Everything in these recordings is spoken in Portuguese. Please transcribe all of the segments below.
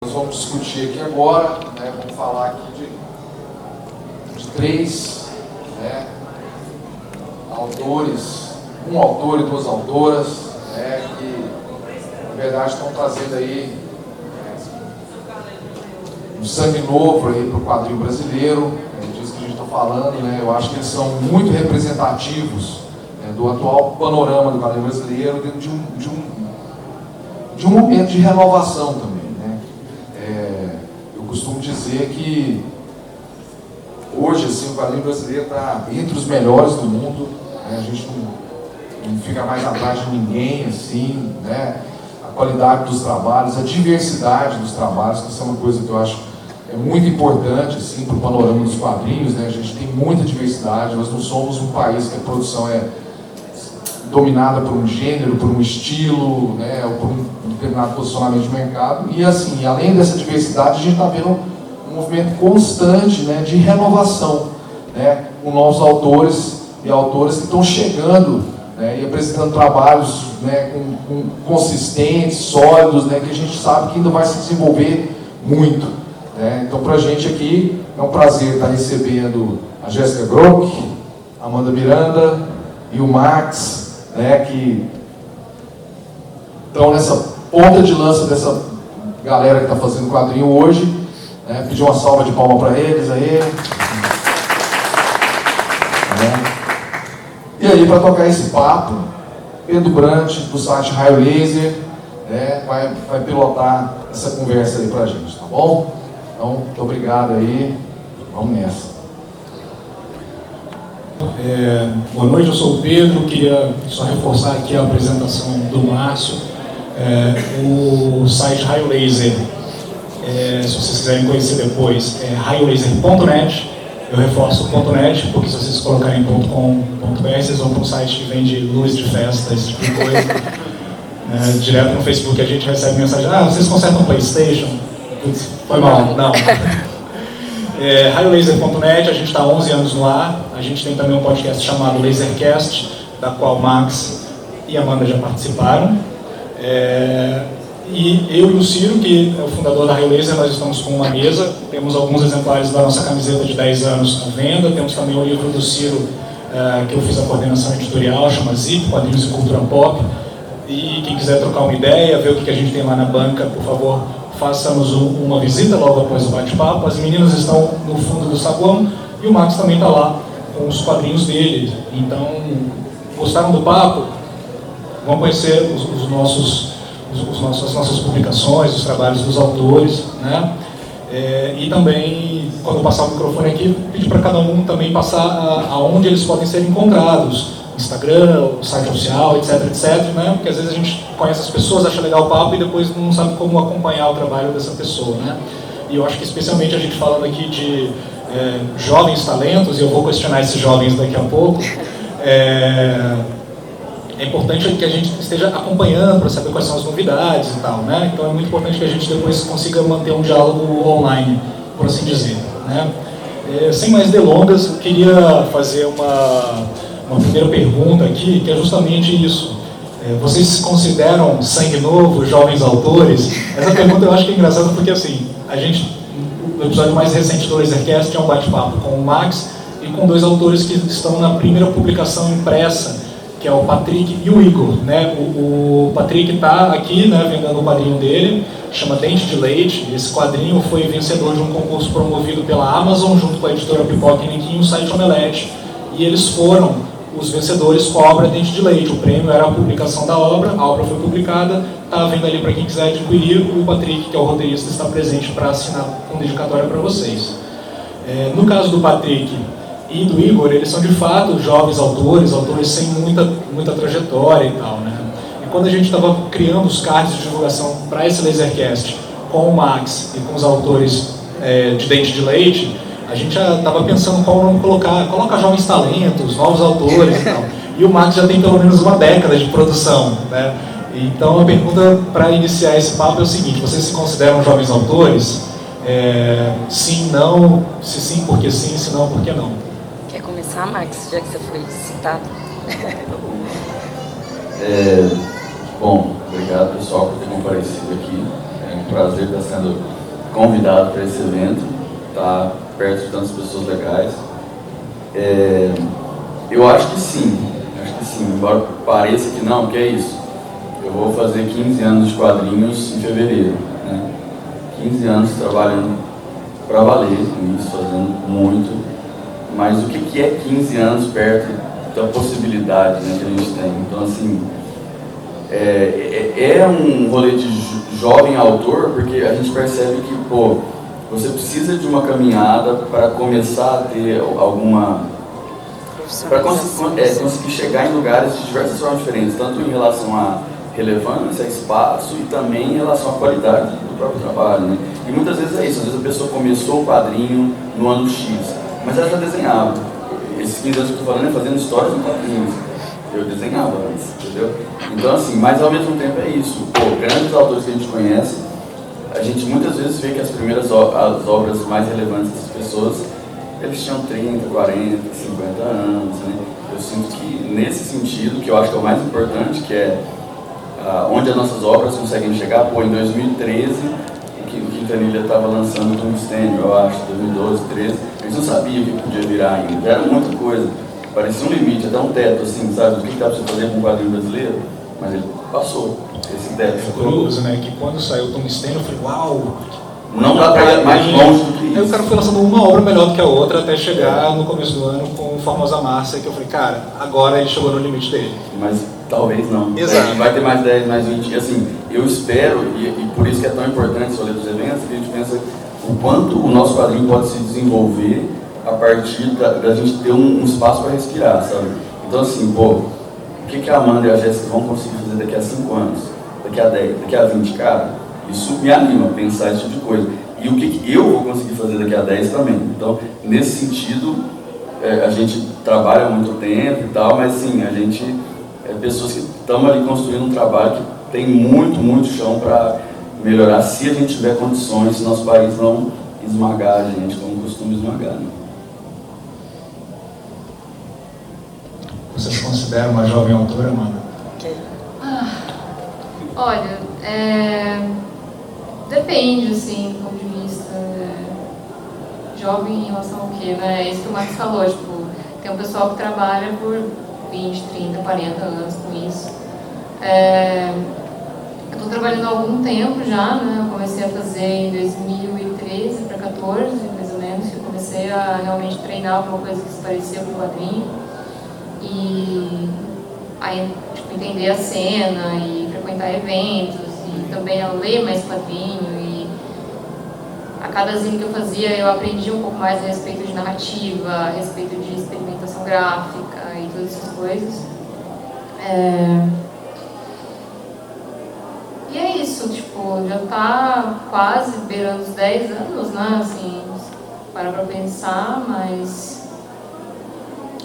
Nós vamos discutir aqui agora, né, vamos falar aqui de três, né, autores, um autor e duas autoras, né, que na verdade estão trazendo aí um sangue novo aí para o quadrinho brasileiro, disso que a gente está falando, né, eu acho que eles são muito representativos, né, do atual panorama do quadrinho brasileiro, dentro de um momento de renovação também. Eu costumo dizer que hoje assim, o quadrinho brasileiro está entre os melhores do mundo, né? A gente não fica mais atrás de ninguém, assim, né? A qualidade dos trabalhos, a diversidade dos trabalhos, que isso é uma coisa que eu acho muito importante assim, para o panorama dos quadrinhos, né? A gente tem muita diversidade, nós não somos um país que a produção é dominada por um gênero, por um estilo, né, ou por um determinado posicionamento de mercado. E assim, além dessa diversidade, a gente está vendo um movimento constante, né, de renovação, né, com novos autores e autoras que estão chegando, né, e apresentando trabalhos, né, com consistentes, sólidos, né, que a gente sabe que ainda vai se desenvolver muito. Né. Então, para a gente aqui, é um prazer estar recebendo a Jéssica Grock, a Amanda Miranda e o Max, né, que estão nessa ponta de lança dessa galera que está fazendo quadrinho hoje, né, pedir uma salva de palmas para eles aí. E aí, para tocar esse papo, Pedro Brant, do site Raio Laser, né, vai pilotar essa conversa aí para a gente, tá bom? Então, muito obrigado aí, vamos nessa. Boa noite, eu sou o Pedro, queria só reforçar aqui a apresentação do Márcio. O site Raio Laser, se vocês quiserem conhecer depois, é raiolaser.net. Eu reforço .net, porque se vocês colocarem .com.br, vocês vão para um site que vende luz de festa, esse tipo de coisa. Direto no Facebook a gente recebe mensagem: vocês consertam PlayStation? Putz, foi mal, não. Raiolaser.net, a gente está há 11 anos no ar. A gente tem também um podcast chamado Lasercast, da qual Max e Amanda já participaram. E eu e o Ciro, que é o fundador da Raio Laser, nós estamos com uma mesa. Temos alguns exemplares da nossa camiseta de 10 anos à venda. Temos também o livro do Ciro, que eu fiz a coordenação editorial, chama Zip, Quadrinhos e Cultura Pop. E quem quiser trocar uma ideia, ver o que a gente tem lá na banca, por favor, faça-nos uma visita logo após o bate-papo. As meninas estão no fundo do saguão e o Max também está lá com os quadrinhos dele. Então, gostaram do papo? Vão conhecer as nossas publicações, os trabalhos dos autores, né? E também, quando eu passar o microfone aqui, pedir para cada um também passar aonde eles podem ser encontrados. Instagram, o site oficial, etc, né? Porque às vezes a gente conhece as pessoas, acha legal o papo e depois não sabe como acompanhar o trabalho dessa pessoa, né? E eu acho que especialmente a gente falando aqui de jovens talentos, e eu vou questionar esses jovens daqui a pouco, é importante que a gente esteja acompanhando para saber quais são as novidades e tal, né? Então é muito importante que a gente depois consiga manter um diálogo online, por assim dizer, né? Sem mais delongas, eu queria fazer uma primeira pergunta aqui, que é justamente isso. Vocês se consideram sangue novo, jovens autores? Essa pergunta eu acho que é engraçada porque, assim, a gente, no episódio mais recente do Lasercast, tinha um bate-papo com o Max e com dois autores que estão na primeira publicação impressa, que é o Patrick e o Igor, né? O Patrick está aqui, né, vendendo o quadrinho dele, chama Dente de Leite. Esse quadrinho foi vencedor de um concurso promovido pela Amazon, junto com a editora Pipoca e Niquinho, o site Omelete. E eles foram os vencedores com a obra Dente de Leite. O prêmio era a publicação da obra, a obra foi publicada, está à venda ali para quem quiser adquirir. O Patrick, que é o roteirista, está presente para assinar com dedicatória para vocês. No caso do Patrick e do Igor, eles são de fato jovens autores sem muita trajetória e tal, né? E quando a gente estava criando os cards de divulgação para esse Lasercast com o Max e com os autores de Dente de Leite, a gente já estava pensando qual nome colocar. Coloca jovens talentos, novos autores e tal. E o Max já tem pelo menos uma década de produção, né? Então a pergunta para iniciar esse papo é o seguinte: vocês se consideram jovens autores? Sim, não? Se sim, por que sim? Se não, por que não? Quer começar, Max, já que você foi citado? Bom, obrigado pessoal por ter comparecido aqui. É um prazer estar sendo convidado para esse evento, tá perto de tantas pessoas legais. Eu acho que sim, embora pareça que não, que é isso. Eu vou fazer 15 anos de quadrinhos em fevereiro, né? 15 anos trabalhando para valer com isso, fazendo muito, mas o que é 15 anos perto da possibilidade, né, que a gente tem? Então, assim, é um rolê de jovem autor, porque a gente percebe que, pô, você precisa de uma caminhada para começar a ter alguma... para conseguir chegar em lugares de diversas formas diferentes, tanto em relação à relevância, espaço e também em relação à qualidade do próprio trabalho, né? E muitas vezes é isso, às vezes a pessoa começou o quadrinho no ano X, mas ela já desenhava. Esses 15 anos que eu estou falando é fazendo histórias em quadrinhos. Eu desenhava antes, entendeu? Então assim, mas ao mesmo tempo é isso. Pô, grandes autores que a gente conhece, a gente muitas vezes vê que as primeiras as obras mais relevantes das pessoas, eles tinham 30, 40, 50 anos, né? Eu sinto que nesse sentido, que eu acho que é o mais importante, que é onde as nossas obras conseguem chegar, pô, em 2013, o Quintanilha estava lançando o Tungstênio, eu acho, 2012, 2013, eles não sabiam o que podia virar ainda, era muita coisa, parecia um limite, até um teto, assim, sabe, o que dá para você fazer com um quadrinho brasileiro, mas ele passou esse teto. É curioso, né, que quando saiu o Tungstênio, eu falei, uau! Não dá para ir mais longe do que isso. Aí o cara foi lançando uma obra melhor do que a outra, até chegar no começo do ano com Formosa Márcia, que eu falei, cara, agora ele chegou no limite dele. Mas talvez não. Exato. Vai ter mais 10, mais 20. Assim, eu espero, e por isso que é tão importante esse rolê dos eventos, que a gente pensa o quanto o nosso quadrinho pode se desenvolver a partir da gente ter um espaço para respirar, sabe? Então assim, pô, o que a Amanda e a Jéssica vão conseguir fazer daqui a 5 anos, daqui a 10, daqui a 20, cara? Isso me anima a pensar esse tipo de coisa. E o que eu vou conseguir fazer daqui a 10 também. Então, nesse sentido, a gente trabalha há muito tempo e tal, mas sim, a gente é pessoas que estão ali construindo um trabalho que tem muito, muito chão para melhorar, se a gente tiver condições, se nosso país não esmagar a gente, como costuma esmagar. Né? Você se considera uma jovem autora, Amanda? Olha, depende, assim, do ponto de vista. Jovem em relação ao quê, né? É isso que o Max falou, tipo, tem um pessoal que trabalha por 20, 30, 40 anos com isso. Eu estou trabalhando há algum tempo já, né? Eu comecei a fazer em 2013 para 2014, mais ou menos, que eu comecei a realmente treinar alguma coisa que se parecia com o quadrinho. E aí, tipo, entender a cena e frequentar eventos e também a ler mais quadrinho. E a cada zine que eu fazia, eu aprendi um pouco mais a respeito de narrativa, a respeito de experimentação gráfica e todas essas coisas. E é isso, tipo, já tá quase beirando os 10 anos, né, assim, para pensar, mas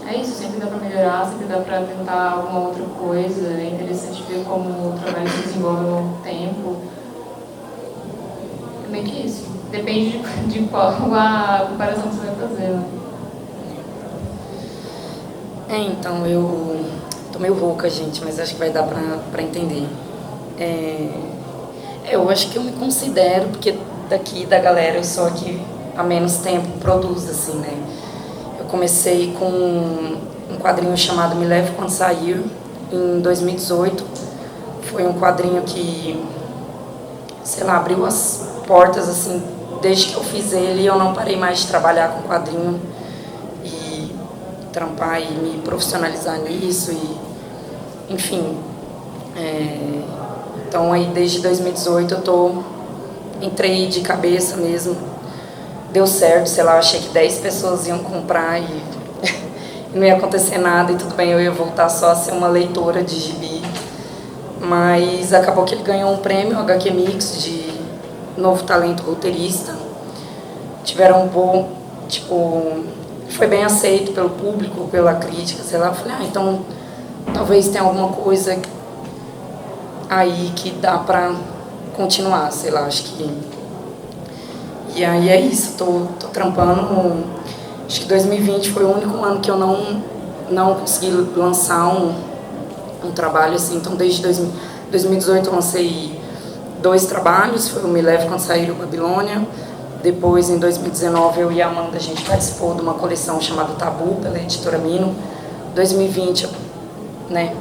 é isso, sempre dá para melhorar, sempre dá para tentar alguma outra coisa. É interessante ver como o trabalho se desenvolve ao longo do tempo. É meio que isso. Depende de qual a comparação que você vai fazer, né? Então, eu tô meio rouca, gente, mas acho que vai dar pra entender. Eu acho que eu me considero, porque daqui da galera eu sou a que há menos tempo produz, assim, né? Eu comecei com um quadrinho chamado Me Leve Quando Sair, em 2018. Foi um quadrinho que, sei lá, abriu as portas, assim, desde que eu fiz ele, eu não parei mais de trabalhar com quadrinho e trampar e me profissionalizar nisso, e, enfim. Então, aí, desde 2018, entrei de cabeça mesmo. Deu certo, sei lá, eu achei que 10 pessoas iam comprar e não ia acontecer nada, e tudo bem, eu ia voltar só a ser uma leitora de gibi. Mas acabou que ele ganhou um prêmio, HQ Mix, de novo talento roteirista. Tiveram um bom, tipo, foi bem aceito pelo público, pela crítica, sei lá. Eu falei, então talvez tenha alguma coisa aí que dá pra continuar, sei lá, acho que... E aí é isso, tô trampando, acho que 2020 foi o único ano que eu não consegui lançar um trabalho assim, então desde 2018 eu lancei 2 trabalhos, foi o Me Leve Quando Sair, o Babilônia. Depois, em 2019, eu e a Amanda, a gente participou de uma coleção chamada Tabu, pela editora Mino. 2020, né,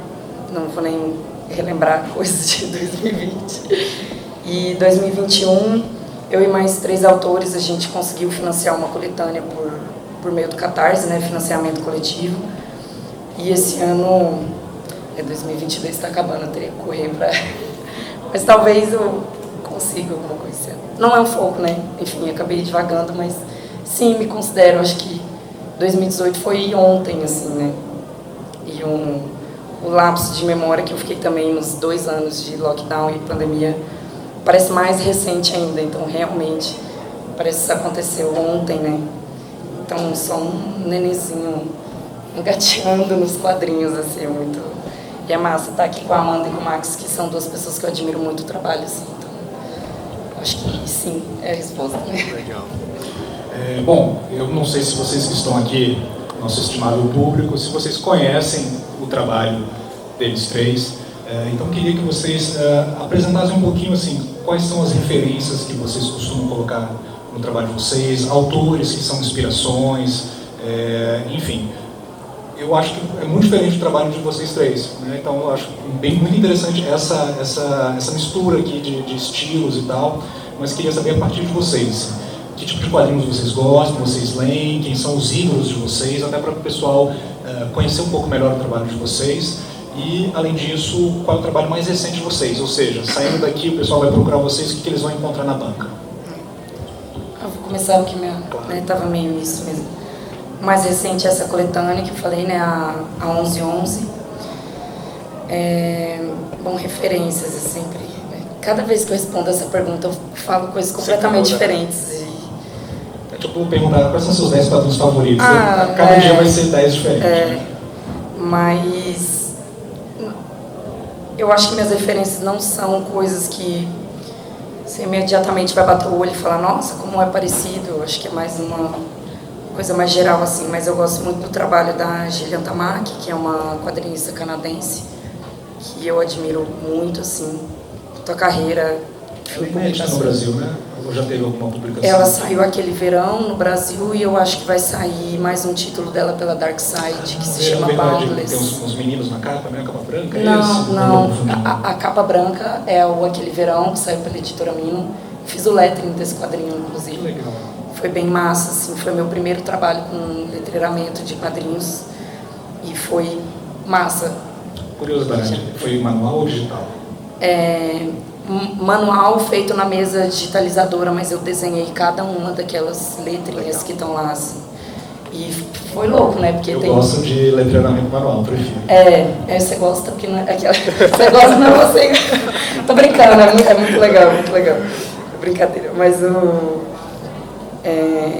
não vou nem relembrar coisas de 2020. E 2021, eu e mais 3 autores, a gente conseguiu financiar uma coletânea por meio do Catarse, né, financiamento coletivo. E esse ano, 2022 está acabando, eu teria que correr para... Mas talvez eu consiga alguma coisa esse ano. Não é um foco, né? Enfim, acabei divagando, mas sim, me considero, acho que 2018 foi ontem, assim, né? E o lapso de memória que eu fiquei também nos 2 anos de lockdown e pandemia parece mais recente ainda, então realmente parece que isso aconteceu ontem, né? Então só um nenenzinho engateando nos quadrinhos, assim, muito... E é massa estar aqui com a Amanda e com o Max, que são 2 pessoas que eu admiro muito o trabalho, assim, então acho que sim, é a resposta, né? Legal. Bom, eu não sei se vocês que estão aqui, nosso estimado público, se vocês conhecem o trabalho deles 3, então queria que vocês apresentassem um pouquinho, assim, quais são as referências que vocês costumam colocar no trabalho de vocês, autores que são inspirações, enfim. Eu acho que é muito diferente o trabalho de vocês 3, né? Então eu acho muito interessante essa mistura aqui de estilos e tal, mas queria saber a partir de vocês, que tipo de quadrinhos vocês gostam, vocês leem, quem são os ídolos de vocês, até para o pessoal conhecer um pouco melhor o trabalho de vocês. E, além disso, qual é o trabalho mais recente de vocês? Ou seja, saindo daqui, o pessoal vai procurar vocês, o que eles vão encontrar na banca? Eu vou começar porque estava meio isso mesmo. Mais recente essa coletânea que eu falei, né, a 1111. Bom, referências, eu sempre... Cada vez que eu respondo essa pergunta, eu falo coisas completamente diferentes. É tipo perguntar quais são seus 10 quadrinhos favoritos. Cada dia vai ser 10 diferentes. Né? Mas eu acho que minhas referências não são coisas que você imediatamente vai bater o olho e falar, nossa, como é parecido. Eu acho que é mais uma coisa mais geral, assim. Mas eu gosto muito do trabalho da Gillian Tamaki, que é uma quadrinista canadense, que eu admiro muito, assim, tua carreira. Ela é inédita no Brasil, né? Ou já teve alguma publicação? Ela saiu aquele verão no Brasil e eu acho que vai sair mais um título dela pela Dark Side, que se chama Boundless. Tem uns meninos na capa, né? A capa branca? Não. A capa branca é aquele verão que saiu pela editora Mino. Fiz o lettering desse quadrinho, inclusive. Que legal. Foi bem massa, assim. Foi meu primeiro trabalho com letreiramento de quadrinhos e foi massa. Curiosidade, foi manual ou digital? Manual feito na mesa digitalizadora, mas eu desenhei cada uma daquelas letrinhas que estão lá, assim. E foi louco, né? Porque eu gosto de letramento manual, prefiro. Você gosta porque não é aquela... Você gosta, não é você. Tô brincando, é muito legal, muito legal. Brincadeira, mas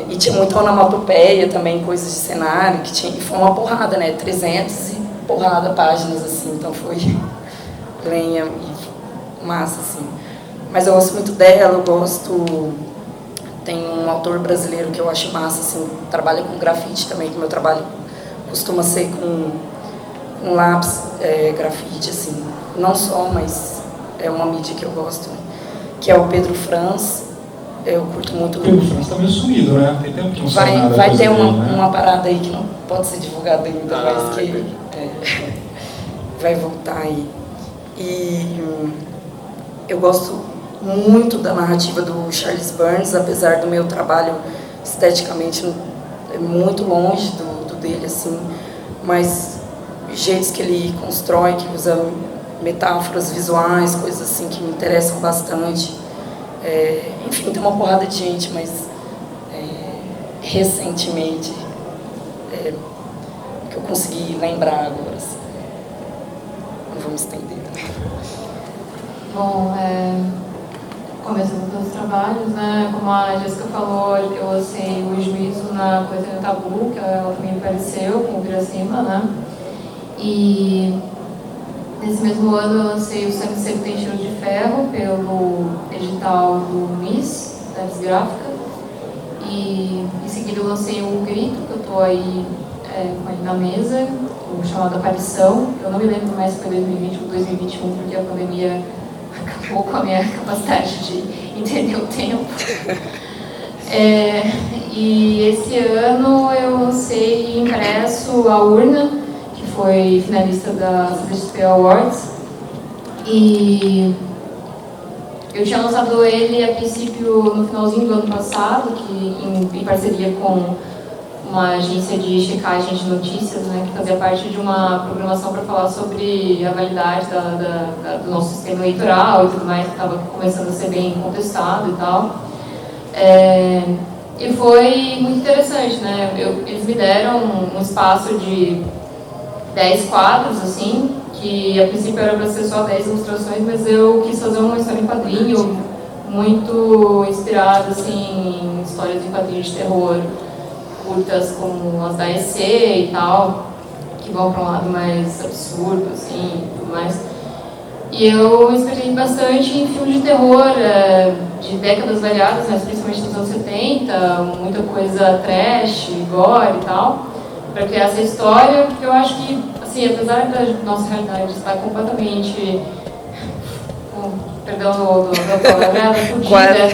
e tinha muita onomatopeia também, coisas de cenário, que tinha, e foi uma porrada, né? 300 e porrada páginas, assim, então foi lenha e massa, assim. Mas eu gosto muito dela, eu gosto... Tem um autor brasileiro que eu acho massa, assim, trabalha com grafite também, que meu trabalho costuma ser com lápis, grafite, assim. Não só, mas é uma mídia que eu gosto, né? Que é o Pedro Franz. Eu curto muito. O Pedro Franz está meio sumido, né? Tem tempo que não sai nada. Vai ter uma, dele, né? uma parada aí que não pode ser divulgada ainda, mas que vai voltar aí. E eu gosto muito da narrativa do Charles Burns, apesar do meu trabalho esteticamente muito longe do dele, assim, mas jeitos que ele constrói, que usa metáforas visuais, coisas assim que me interessam bastante. Enfim, tem uma porrada de gente, mas recentemente que eu consegui lembrar agora, assim. Não vou me estender. Bom, começando pelos trabalhos, né? Como a Jéssica falou, eu lancei o Juízo na coletânea Tabu, que ela também apareceu com o Piracema, né? E nesse mesmo ano eu lancei o Sangue Seco Tem Cheiro de Ferro pelo edital do MIS, da Desgráfica. E em seguida eu lancei o Grito, que eu estou aí com ele na mesa, o chamado Aparição. Eu não me lembro mais se foi 2020 ou 2021, porque a pandemia pouco a minha capacidade de entender o tempo. E esse ano eu lancei impresso a Urna, que foi finalista da CCXP Awards. E eu tinha lançado ele a princípio no finalzinho do ano passado, em parceria com uma agência de checagem de notícias, né, que fazia parte de uma programação para falar sobre a validade do nosso sistema eleitoral e tudo mais, que estava começando a ser bem contestado e tal. E foi muito interessante, né? Eles me deram um espaço de 10 quadros, assim, que a princípio era para ser só 10 ilustrações, mas eu quis fazer uma história em quadrinho muito inspirada, assim, em histórias em quadrinhos de terror, curtas como as da EC e tal, que vão para um lado mais absurdo, assim, e tudo mais. E eu me inspirei bastante em filmes de terror de décadas variadas, mas principalmente dos anos 70, muita coisa trash, gore e tal, para criar essa história, porque eu acho que, assim, apesar da nossa realidade estar completamente, perdão da palavra, fodida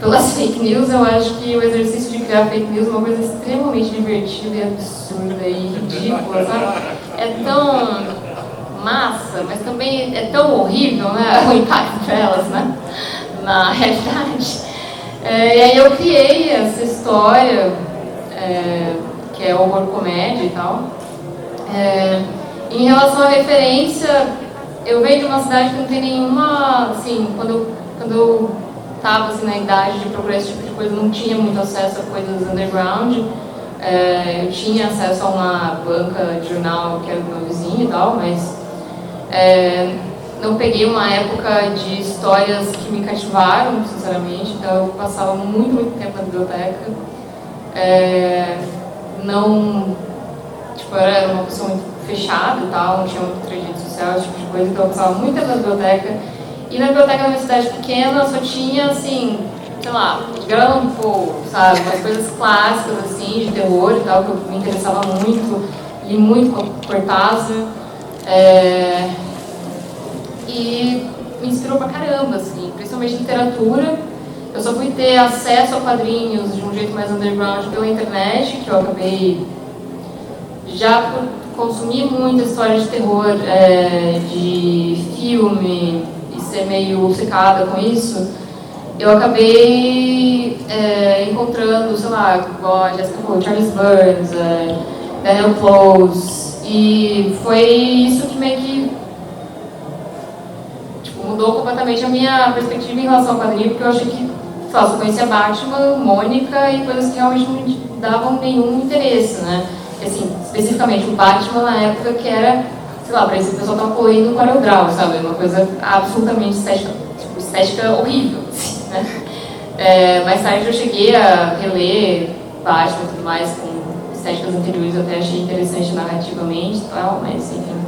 pelas fake news, eu acho que o exercício de criar fake news é uma coisa extremamente divertida e absurda e ridícula, sabe? É tão massa, mas também é tão horrível, né, o impacto delas, né, na realidade. E aí eu criei essa história, que é horror comédia e tal. Em relação à referência, eu venho de uma cidade que não tem nenhuma, assim, quando eu estava assim, na idade de procurar esse tipo de coisa, não tinha muito acesso a coisas underground. Eu tinha acesso a uma banca de jornal que era do meu vizinho e tal, mas não peguei uma época de histórias que me cativaram, sinceramente, então eu passava muito tempo na biblioteca. Eu era uma pessoa muito fechada e tal, não tinha muito trejeito social, esse tipo de coisa, então eu passava muito tempo na biblioteca. E na biblioteca da minha cidade pequena só tinha, assim, sei lá, Edgar Allan Poe, sabe? Umas coisas clássicas, assim, de terror e tal, que eu me interessava muito, li muito Cortázar. E me inspirou pra caramba, assim, principalmente literatura. Eu só fui ter acesso a quadrinhos de um jeito mais underground pela internet, que eu acabei já por consumir muita história de terror, de filme, e ser meio obcecada com isso. Eu acabei encontrando, sei lá, igual a Jessica falou, Charles Burns, Daniel Close, e foi isso que meio que mudou completamente a minha perspectiva em relação ao quadrinho, porque eu achei que só conhecia Batman, Mônica e coisas que realmente não me davam nenhum interesse, né? Assim, especificamente o Batman na época que era, sei lá, parecia que o pessoal estava colhendo no CorelDRAW, sabe? Uma coisa absolutamente estética horrível, assim, né? Mais tarde eu cheguei a reler Batman e tudo mais com estéticas anteriores, eu até achei interessante narrativamente e tal, mas enfim.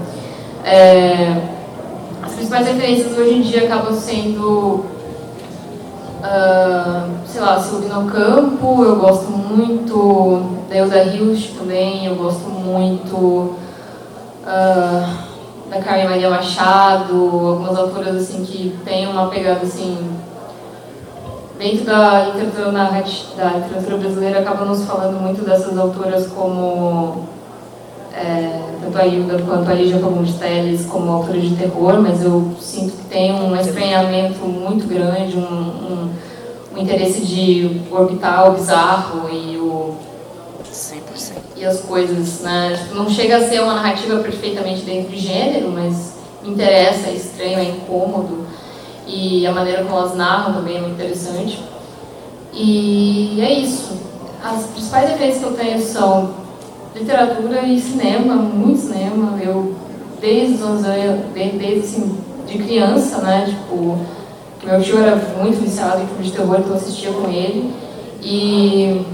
As principais referências hoje em dia acabam sendo, sei lá, Silvino Ocampo, eu gosto muito da Hilda Hilst também, eu gosto muito da Carmen Maria Machado, algumas autoras assim que têm uma pegada assim, dentro da literatura brasileira acabam nos falando muito dessas autoras como tanto a Hilda quanto a Lígia Fagundes Telles como autores de terror, mas eu sinto que tem um estranhamento muito grande, um interesse de orbitar o bizarro e 100%. E as coisas, né? Não chega a ser uma narrativa perfeitamente dentro de gênero, mas me interessa, é estranho, é incômodo, e a maneira como elas narram também é muito interessante. E é isso. As principais referências que eu tenho são literatura e cinema, muito cinema. Eu, desde assim, de criança, né, tipo, meu tio era muito viciado em filme de terror, então eu assistia com ele. E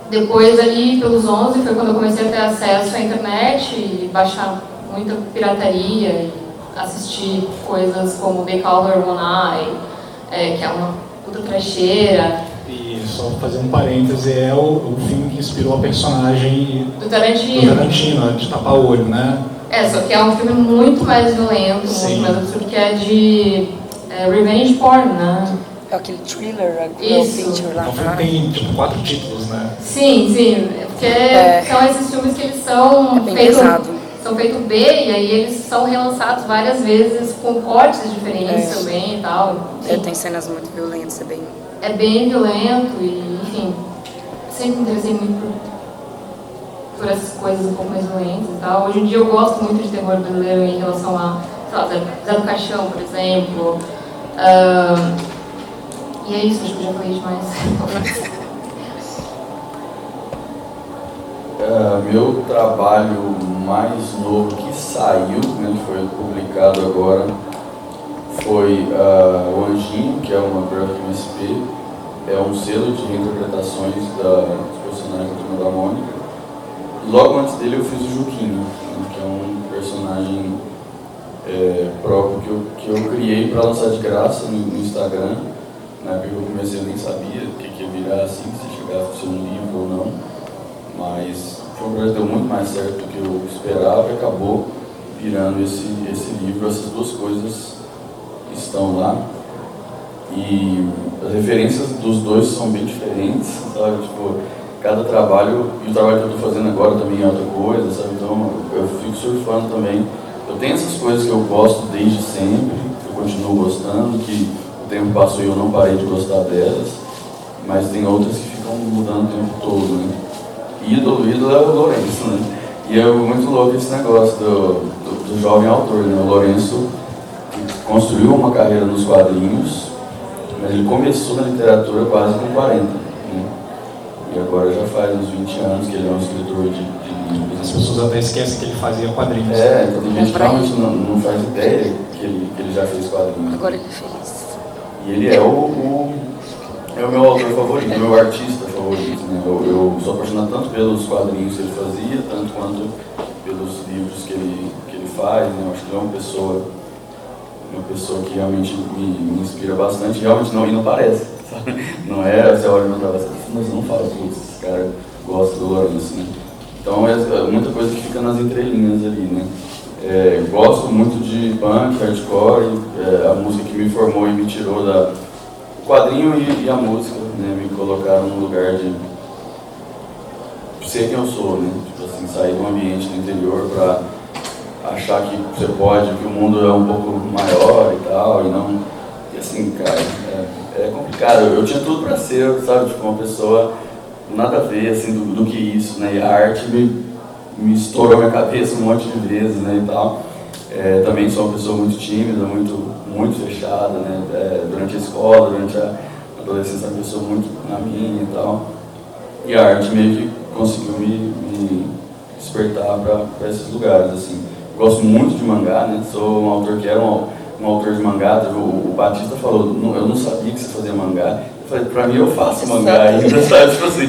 depois ali, pelos 11, foi quando eu comecei a ter acesso à internet e baixar muita pirataria e assistir coisas como The Call Her One Eye, que é uma puta trecheira. E só fazer um parêntese, é o filme que inspirou a personagem do Tarantino, de tapar o olho, né? Só que é um filme muito mais violento, muito mais absurdo, que é de revenge porn, né? É aquele thriller, aquele picture lá. O filme tem tipo 4 títulos, né? Sim, porque são esses filmes que eles são feitos B, e aí eles são relançados várias vezes com cortes diferentes também e tal. Tem cenas muito violentas, É bem violento e, enfim, sempre me interessei muito por essas coisas um pouco mais violentas e tal. Hoje em dia eu gosto muito de terror brasileiro em relação a, sei lá, Zé do Caixão, por exemplo. E é isso, acho que eu já falei demais. Meu trabalho mais novo que saiu, né, que foi publicado agora, foi o Anjinho, que é uma graphic MSP, é um selo de reinterpretações dos personagens da Turma da Mônica. E logo antes dele eu fiz o Juquinho, né, que é um personagem próprio que eu criei para lançar de graça no Instagram. Na época que eu comecei eu nem sabia o que ia virar assim, se chegasse a ser um livro ou não. Mas foi um projeto que deu muito mais certo do que eu esperava e acabou virando esse livro. Essas duas coisas estão lá. E as referências dos dois são bem diferentes, sabe? Tipo, cada trabalho, e o trabalho que eu estou fazendo agora também é outra coisa, sabe? Então eu fico surfando também. Eu tenho essas coisas que eu gosto desde sempre, eu continuo gostando, que o tempo passou e eu não parei de gostar delas, mas tem outras que ficam mudando o tempo todo, né? Ídolo é o Lourenço, né? E é muito louco esse negócio do jovem autor, né? O Lourenço construiu uma carreira nos quadrinhos, mas ele começou na literatura quase com 40, né? E agora já faz uns 20 anos que ele é um escritor de livros. As pessoas até esquecem que ele fazia quadrinhos. Então tem gente que realmente não faz ideia que ele já fez quadrinhos. Agora ele fez. E ele é o meu autor favorito, o meu artista favorito, né? Eu sou apaixonado tanto pelos quadrinhos que ele fazia, tanto quanto pelos livros que ele faz, né? Eu acho que ele é uma pessoa que realmente me inspira bastante, realmente não parece, sabe? Não é, você olha no trabalho e fala, mas não fala, putz, esse cara gosta do Lourenço, né? Então é muita coisa que fica nas entrelinhas ali, né? Gosto muito de punk, hardcore, a música que me formou e me tirou o quadrinho e a música, né? Me colocaram num lugar de ser quem eu sou, né? Tipo assim, sair do ambiente do interior pra achar que você pode, que o mundo é um pouco maior e tal, e assim, cara, é complicado. Eu tinha tudo pra ser, sabe, tipo, uma pessoa nada a ver, assim, do que isso, né? E a arte me estourou minha cabeça um monte de vezes, né, e tal. Também sou uma pessoa muito tímida, muito fechada, né? Durante a escola, durante a adolescência, uma pessoa muito na minha e tal. E a arte meio que conseguiu me despertar para esses lugares, assim. Gosto muito de mangá, né? Sou um autor que era um autor de mangá. O Batista falou, eu não sabia que você fazia mangá. Eu falei, pra mim eu faço mangá ainda, sabe? Tipo assim,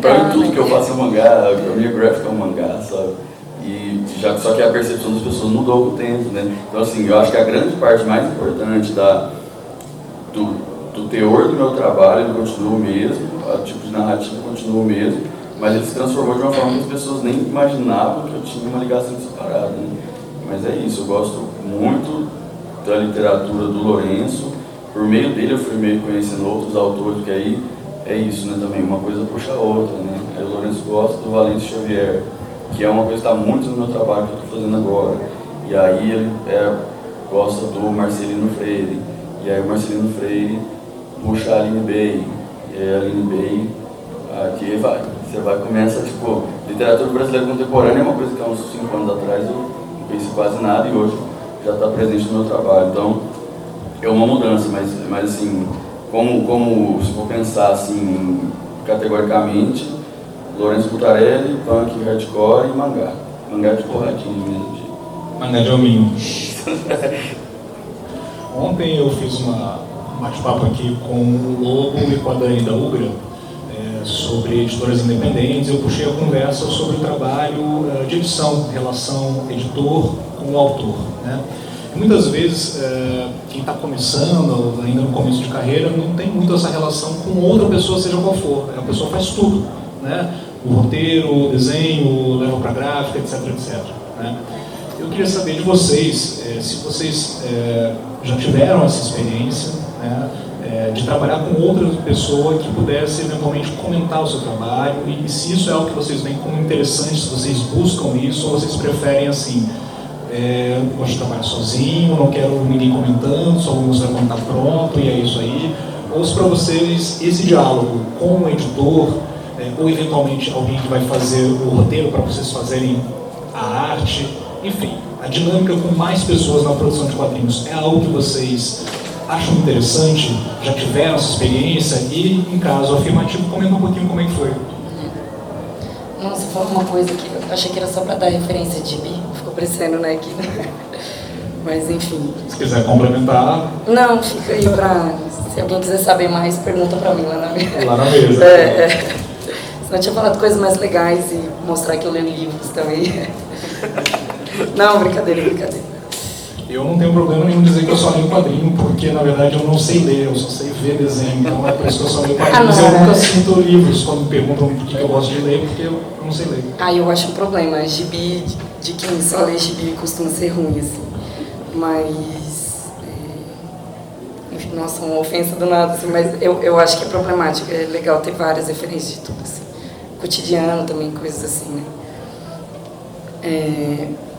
pra mim tudo que eu faço é mangá, a minha gráfica é um mangá, sabe? Só que a percepção das pessoas mudou com o tempo, né? Então assim, eu acho que a grande parte mais importante do teor do meu trabalho, ele continua o mesmo, o tipo de narrativa continua o mesmo, mas ele se transformou de uma forma que as pessoas nem imaginavam que eu tinha uma ligação separada, né? Mas é isso, eu gosto muito da literatura do Lourenço. Por meio dele eu fui meio conhecendo outros autores, porque aí é isso, né, também, uma coisa puxa a outra, né? Aí o Lourenço gosta do Valente Xavier, que é uma coisa que está muito no meu trabalho que eu estou fazendo agora. E aí ele gosta do Marcelino Freire, e aí o Marcelino Freire puxa a Aline Bey, e aí a Aline Bey, aqui começa, tipo, literatura brasileira contemporânea é uma coisa que há uns 5 anos atrás eu não conheci quase nada e hoje já está presente no meu trabalho. Então, é uma mudança, mas assim, como se for pensar assim, categoricamente, Lourenço Butarelli, punk, hardcore e mangá. Mangá de porradinha mesmo. Mangá de hominho. Ontem eu fiz um bate-papo aqui com o Lobo e com a Dani da Ugra sobre editoras independentes. Eu puxei a conversa sobre o trabalho de edição, relação editor com o autor, né? Muitas vezes, quem está começando, ainda no começo de carreira, não tem muito essa relação com outra pessoa, seja qual for. A pessoa faz tudo, né? O roteiro, o desenho, leva para a gráfica, etc, etc. né? Eu queria saber de vocês, se vocês já tiveram essa experiência, né, de trabalhar com outra pessoa que pudesse eventualmente comentar o seu trabalho, e se isso é algo que vocês veem como interessante, se vocês buscam isso, ou vocês preferem assim, gosto de trabalhar sozinho, não quero ninguém comentando, só vou mostrar quando está pronto e é isso aí, ou se para vocês esse diálogo com o editor, ou eventualmente alguém que vai fazer o roteiro para vocês fazerem a arte, enfim, a dinâmica com mais pessoas na produção de quadrinhos é algo que vocês acham interessante, já tiveram essa experiência e, em caso afirmativo, comenta um pouquinho como é que foi. Nossa, você falou uma coisa que eu achei que era só para dar referência de Bi, ficou parecendo, né, aqui. Mas, enfim. Se quiser complementar... Não, fica aí para... Se alguém quiser saber mais, pergunta para mim lá na mesa. Lá na mesa. Senão eu tinha falado coisas mais legais e mostrar que eu leio livros também. Não, brincadeira. Eu não tenho problema nenhum dizer que eu só leio quadrinho, porque na verdade eu não sei ler, eu só sei ver desenho, então é por isso que eu só leio quadrinhos. Eu nunca cito livros quando me perguntam o que eu gosto de ler, porque eu não sei ler. Eu acho um problema, gibi de quem só lê gibi costuma ser ruim, assim. Mas, enfim, nossa, uma ofensa do nada, assim, mas eu acho que é problemático, é legal ter várias referências de tudo, assim. Cotidiano também, coisas assim, né?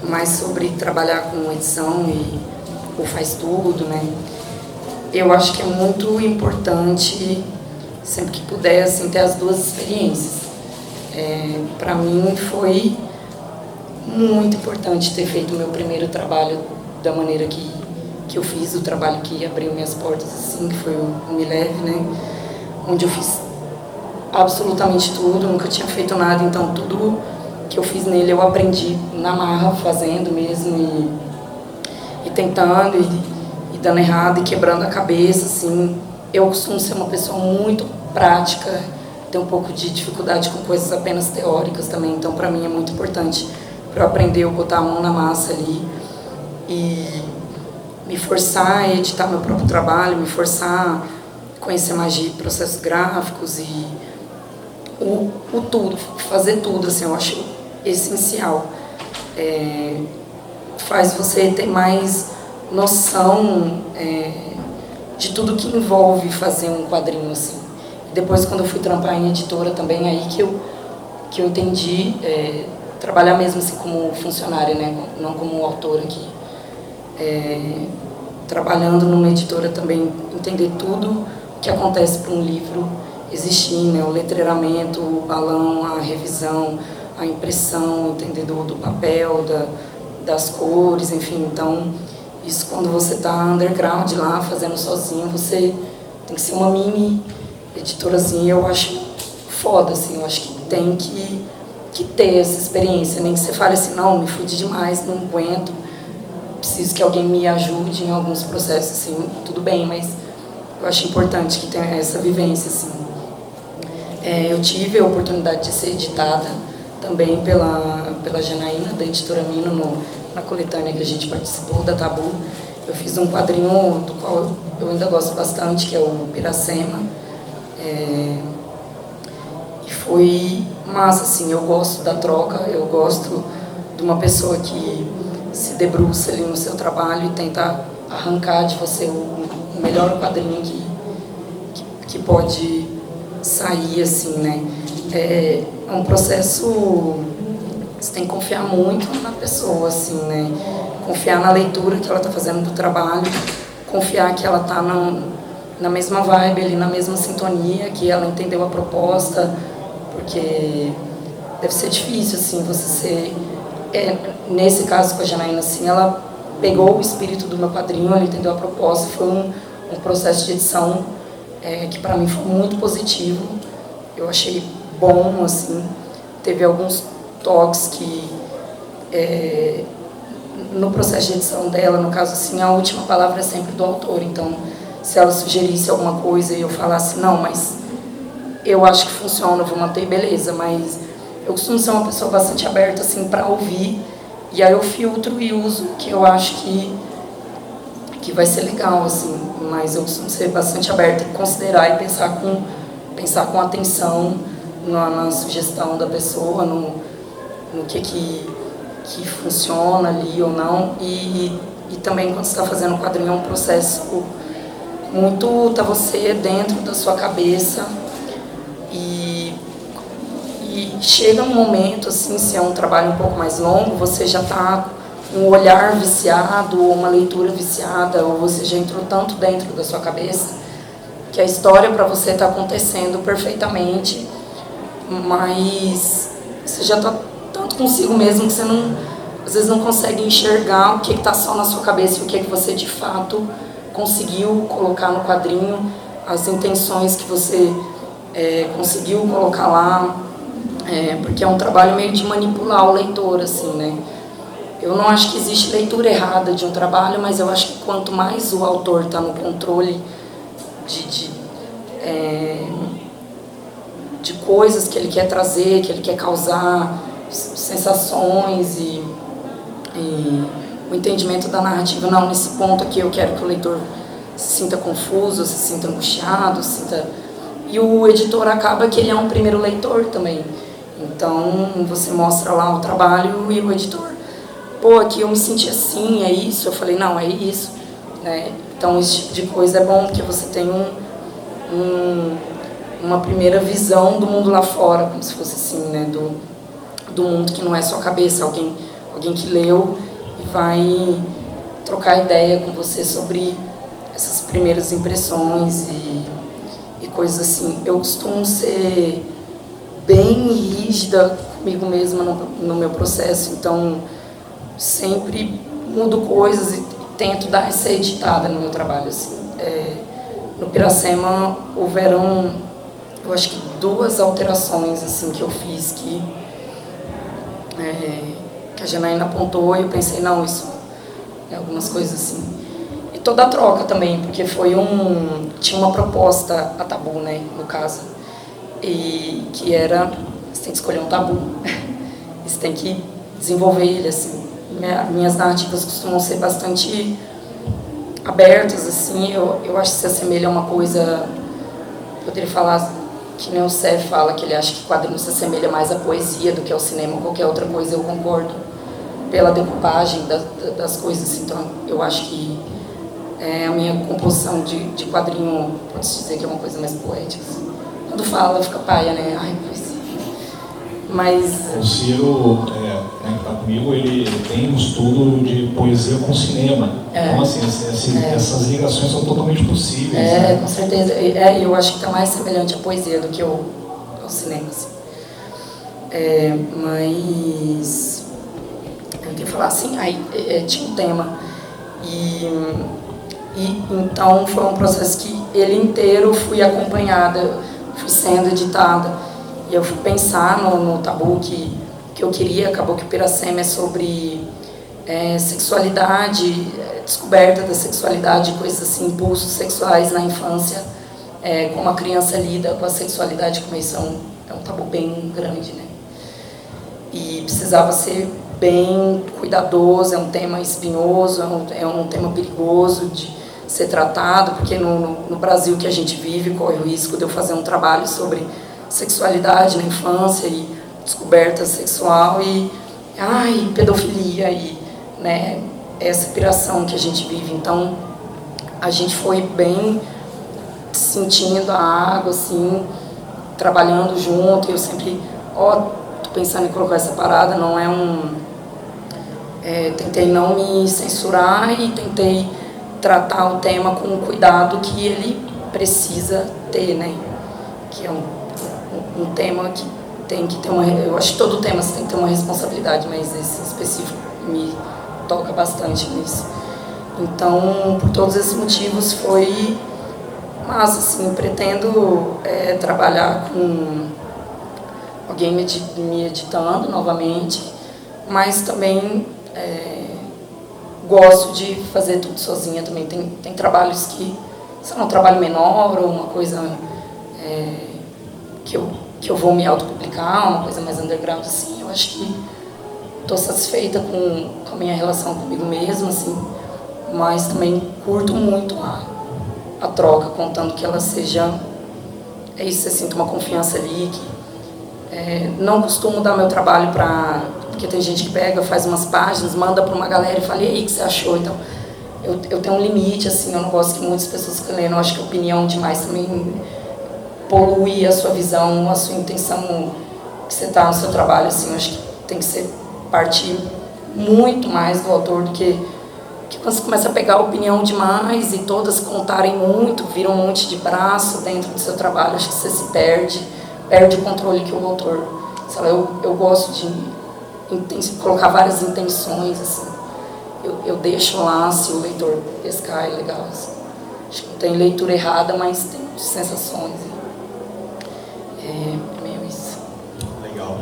Mais sobre trabalhar com edição e o faz tudo, né? Eu acho que é muito importante, sempre que puder, assim, ter as duas experiências. Para mim foi muito importante ter feito o meu primeiro trabalho da maneira que eu fiz, o trabalho que abriu minhas portas, assim, que foi o Me Leve, né? Onde eu fiz absolutamente tudo, nunca tinha feito nada, então tudo que eu fiz nele eu aprendi na marra, fazendo mesmo e tentando e dando errado e quebrando a cabeça, assim. Eu costumo ser uma pessoa muito prática, tenho um pouco de dificuldade com coisas apenas teóricas também, então para mim é muito importante para eu aprender, eu botar a mão na massa ali e me forçar a editar meu próprio trabalho, me forçar a conhecer mais de processos gráficos e o tudo, fazer tudo, assim, eu acho essencial. Faz você ter mais noção de tudo que envolve fazer um quadrinho, assim. Depois, quando eu fui trampar em editora também, aí que eu entendi trabalhar mesmo assim como funcionária, né, não como autora aqui. Trabalhando numa editora também, entender tudo que acontece para um livro existir, né? O letreiramento, o balão, a revisão, a impressão, entender do papel, das cores, enfim. Então, isso quando você está underground lá, fazendo sozinho, você tem que ser uma mini editorazinha. Eu acho foda, assim, eu acho que tem que ter essa experiência, nem que você fale assim, não, me fude demais, não aguento, preciso que alguém me ajude em alguns processos, assim, tudo bem, mas eu acho importante que tenha essa vivência, assim. Eu tive a oportunidade de ser editada também pela Janaína, da editora Mino, na coletânea que a gente participou, da Tabu. Eu fiz um quadrinho do qual eu ainda gosto bastante, que é o Piracema. E foi massa, assim, eu gosto da troca, eu gosto de uma pessoa que se debruça ali no seu trabalho e tenta arrancar de você o melhor quadrinho que pode sair, assim, né? É um processo, você tem que confiar muito na pessoa, assim, né? Confiar na leitura que ela está fazendo do trabalho, confiar que ela está na mesma vibe, ali, na mesma sintonia, que ela entendeu a proposta, porque deve ser difícil, assim, você ser... nesse caso com a Janaína, assim, ela pegou o espírito do meu quadrinho, ela entendeu a proposta, foi um processo de edição que para mim foi muito positivo, eu achei bom, assim, teve alguns toques que no processo de edição dela, no caso, assim, a última palavra é sempre do autor, então se ela sugerisse alguma coisa e eu falasse, não, mas eu acho que funciona, eu vou manter, beleza, mas eu costumo ser uma pessoa bastante aberta, assim, para ouvir, e aí eu filtro e uso o que eu acho que vai ser legal, assim, mas eu costumo ser bastante aberta e considerar e pensar com atenção na sugestão da pessoa, no que que funciona ali ou não. E também quando você está fazendo o quadrinho é um processo muito, tá você dentro da sua cabeça e chega um momento, assim, se é um trabalho um pouco mais longo, você já está com um olhar viciado, ou uma leitura viciada, ou você já entrou tanto dentro da sua cabeça que a história para você está acontecendo perfeitamente, mas você já está tanto consigo mesmo que você não, às vezes não consegue enxergar o que está só na sua cabeça e o que você de fato conseguiu colocar no quadrinho, as intenções que você conseguiu colocar lá, porque é um trabalho meio de manipular o leitor, assim, né? Eu não acho que existe leitura errada de um trabalho, mas eu acho que quanto mais o autor está no controle de coisas que ele quer trazer, que ele quer causar, sensações e o entendimento da narrativa, não, nesse ponto aqui eu quero que o leitor se sinta confuso, se sinta angustiado, E o editor acaba que ele é um primeiro leitor também. Então, você mostra lá o trabalho e o editor, pô, aqui eu me senti assim, é isso? Eu falei, não, é isso. Né? Então, esse tipo de coisa é bom, porque você tem uma primeira visão do mundo lá fora, como se fosse assim, né? Do mundo que não é só cabeça, alguém que leu e vai trocar ideia com você sobre essas primeiras impressões e coisas assim. Eu costumo ser bem rígida comigo mesma no meu processo, então sempre mudo coisas e tento dar essa editada no meu trabalho. Assim. No Piracema houveram, eu acho que 2 alterações assim, que eu fiz que a Janaína apontou e eu pensei, não, isso algumas coisas assim. E toda a troca também, porque tinha uma proposta a tabu, né, no caso, e que era, você tem que escolher um tabu, você tem que desenvolver ele, assim. Minhas narrativas costumam ser bastante abertas, assim, eu acho que se assemelha a uma coisa, poderia falar que nem o Sé fala, que ele acha que quadrinho se assemelha mais à poesia do que ao cinema ou qualquer outra coisa, eu concordo, pela decupagem das coisas, então eu acho que a minha composição de quadrinho, pode-se dizer que é uma coisa mais poética. Quando fala, fica paia, né? Ai, poesia. Mas... O Ciro, né, que está comigo, ele tem um estudo de poesia com cinema. Então, assim, essas ligações são totalmente possíveis. Né? Com certeza. Eu acho que está mais semelhante à poesia do que ao cinema. Assim. Mas... Eu queria falar assim, tinha um tema. E então foi um processo que ele inteiro fui acompanhada, fui sendo editada. E eu fui pensar no tabu que eu queria. Acabou que o Piracema é sobre sexualidade, descoberta da sexualidade, coisas assim, impulsos sexuais na infância, como a criança lida com a sexualidade, como isso é um tabu bem grande, né? E precisava ser bem cuidadoso, é um tema espinhoso, é um tema perigoso de ser tratado, porque no Brasil que a gente vive corre o risco de eu fazer um trabalho sobre sexualidade na infância e descoberta sexual e pedofilia e, né, essa piração que a gente vive. Então a gente foi bem sentindo a água, assim, trabalhando junto. E eu sempre, tô pensando em colocar essa parada, não é tentei não me censurar e tentei tratar o tema com o cuidado que ele precisa ter, né? Que é um tema que tem que ter eu acho que todo tema você tem que ter uma responsabilidade, mas esse específico me toca bastante nisso. Então, por todos esses motivos, foi massa, assim, pretendo trabalhar com alguém me editando novamente, mas também gosto de fazer tudo sozinha também. Tem trabalhos que são um trabalho menor ou uma coisa que eu vou me autopublicar, uma coisa mais underground, assim. Eu acho que estou satisfeita com a minha relação comigo mesma, assim, mas também curto muito a troca, contando que ela seja... isso, você sinta uma confiança ali, que não costumo dar meu trabalho para porque tem gente que pega, faz umas páginas, manda para uma galera e fala, e aí, o que você achou? Então, eu tenho um limite, assim, eu não gosto que muitas pessoas fiquem lendo, eu acho que opinião demais também polui a sua visão, a sua intenção que você está no seu trabalho, assim, eu acho que tem que ser partir muito mais do autor do que quando você começa a pegar opinião demais e todas contarem muito, viram um monte de braço dentro do seu trabalho, acho que você se perde o controle que o autor, sei lá, eu gosto de colocar várias intenções, assim, eu deixo lá, se o leitor pescar, é legal, assim. Acho que não tem leitura errada, mas tem sensações, é meio isso. Legal.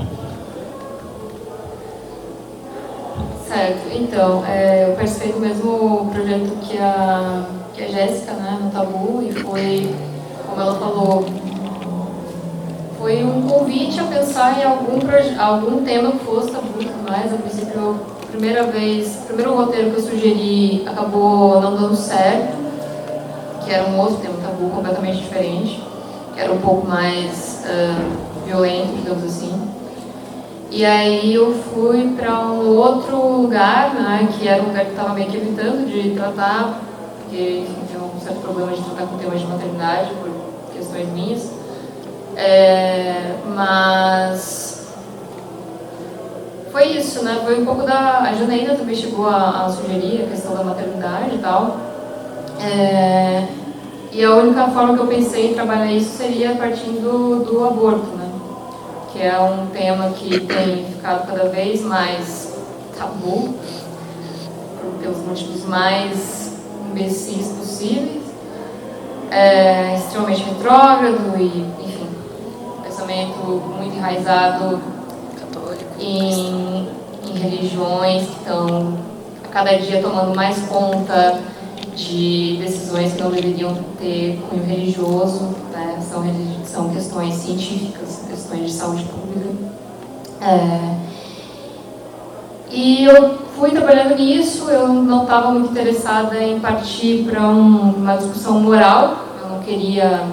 Certo, então, eu participei do mesmo projeto que a Jéssica, né, no Tabu, e foi, como ela falou, foi um convite a pensar em algum tema que fosse tabu e tudo mais. A princípio, o primeiro roteiro que eu sugeri acabou não dando certo, que era um outro tema tabu completamente diferente, que era um pouco mais violento, digamos assim. E aí eu fui para um outro lugar, né, que era um lugar que eu estava meio que evitando de tratar, porque enfim, tinha um certo problema de tratar com temas de maternidade por questões minhas. Mas foi isso, né? Foi um pouco a Janaína também chegou a sugerir a questão da maternidade e tal. E a única forma que eu pensei em trabalhar isso seria partindo do aborto, né? Que é um tema que tem ficado cada vez mais tabu, pelos motivos mais imbecis possíveis, extremamente retrógrado e, enfim, pensamento muito enraizado em religiões que estão a cada dia tomando mais conta de decisões que não deveriam ter cunho religioso, né? São questões científicas, questões de saúde pública. E eu fui trabalhando nisso, eu não estava muito interessada em partir para uma discussão moral, eu não queria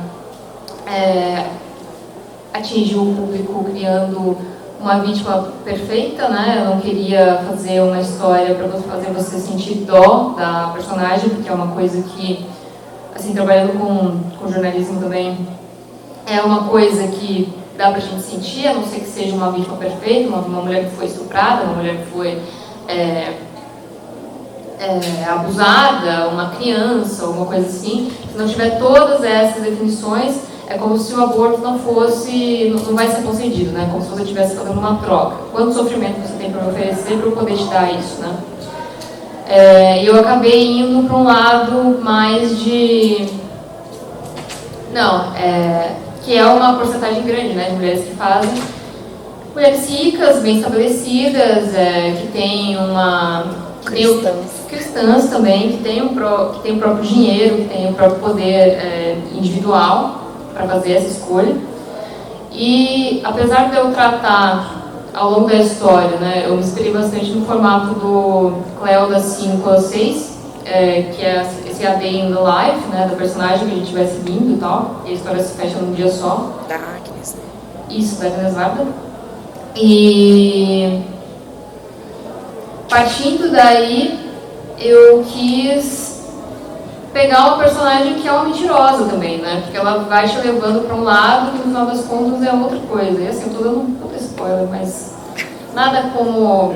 atingir o público criando uma vítima perfeita, né? Eu não queria fazer uma história para fazer você sentir dó da personagem, porque é uma coisa que, assim, trabalhando com jornalismo também, é uma coisa que dá pra gente sentir, a não ser que seja uma vítima perfeita, uma mulher que foi estuprada, uma mulher que foi abusada, uma criança, alguma coisa assim. Se não tiver todas essas definições, é como se o aborto não vai ser concedido, né? Como se você estivesse fazendo uma troca. Quanto sofrimento você tem para me oferecer para eu poder te dar isso, né? Eu acabei indo para um lado mais de... que é uma porcentagem grande, né, de mulheres que fazem. Mulheres ricas, bem estabelecidas, que têm cristãs também, que têm o próprio dinheiro, que têm o próprio poder individual para fazer essa escolha. E apesar de eu tratar ao longo da história, né, eu me inspirei bastante no formato do Cleo das 5 às 6, que é esse A Day in the Life, né, da personagem que a gente vai seguindo e tal, e a história se fecha num dia só. Da Agnes, né? Isso, da Agnes Varda. E partindo daí, eu quis pegar uma personagem que é uma mentirosa também, né? Porque ela vai te levando para um lado que no final das contas é outra coisa. E assim, eu tô dando um puta spoiler, mas nada como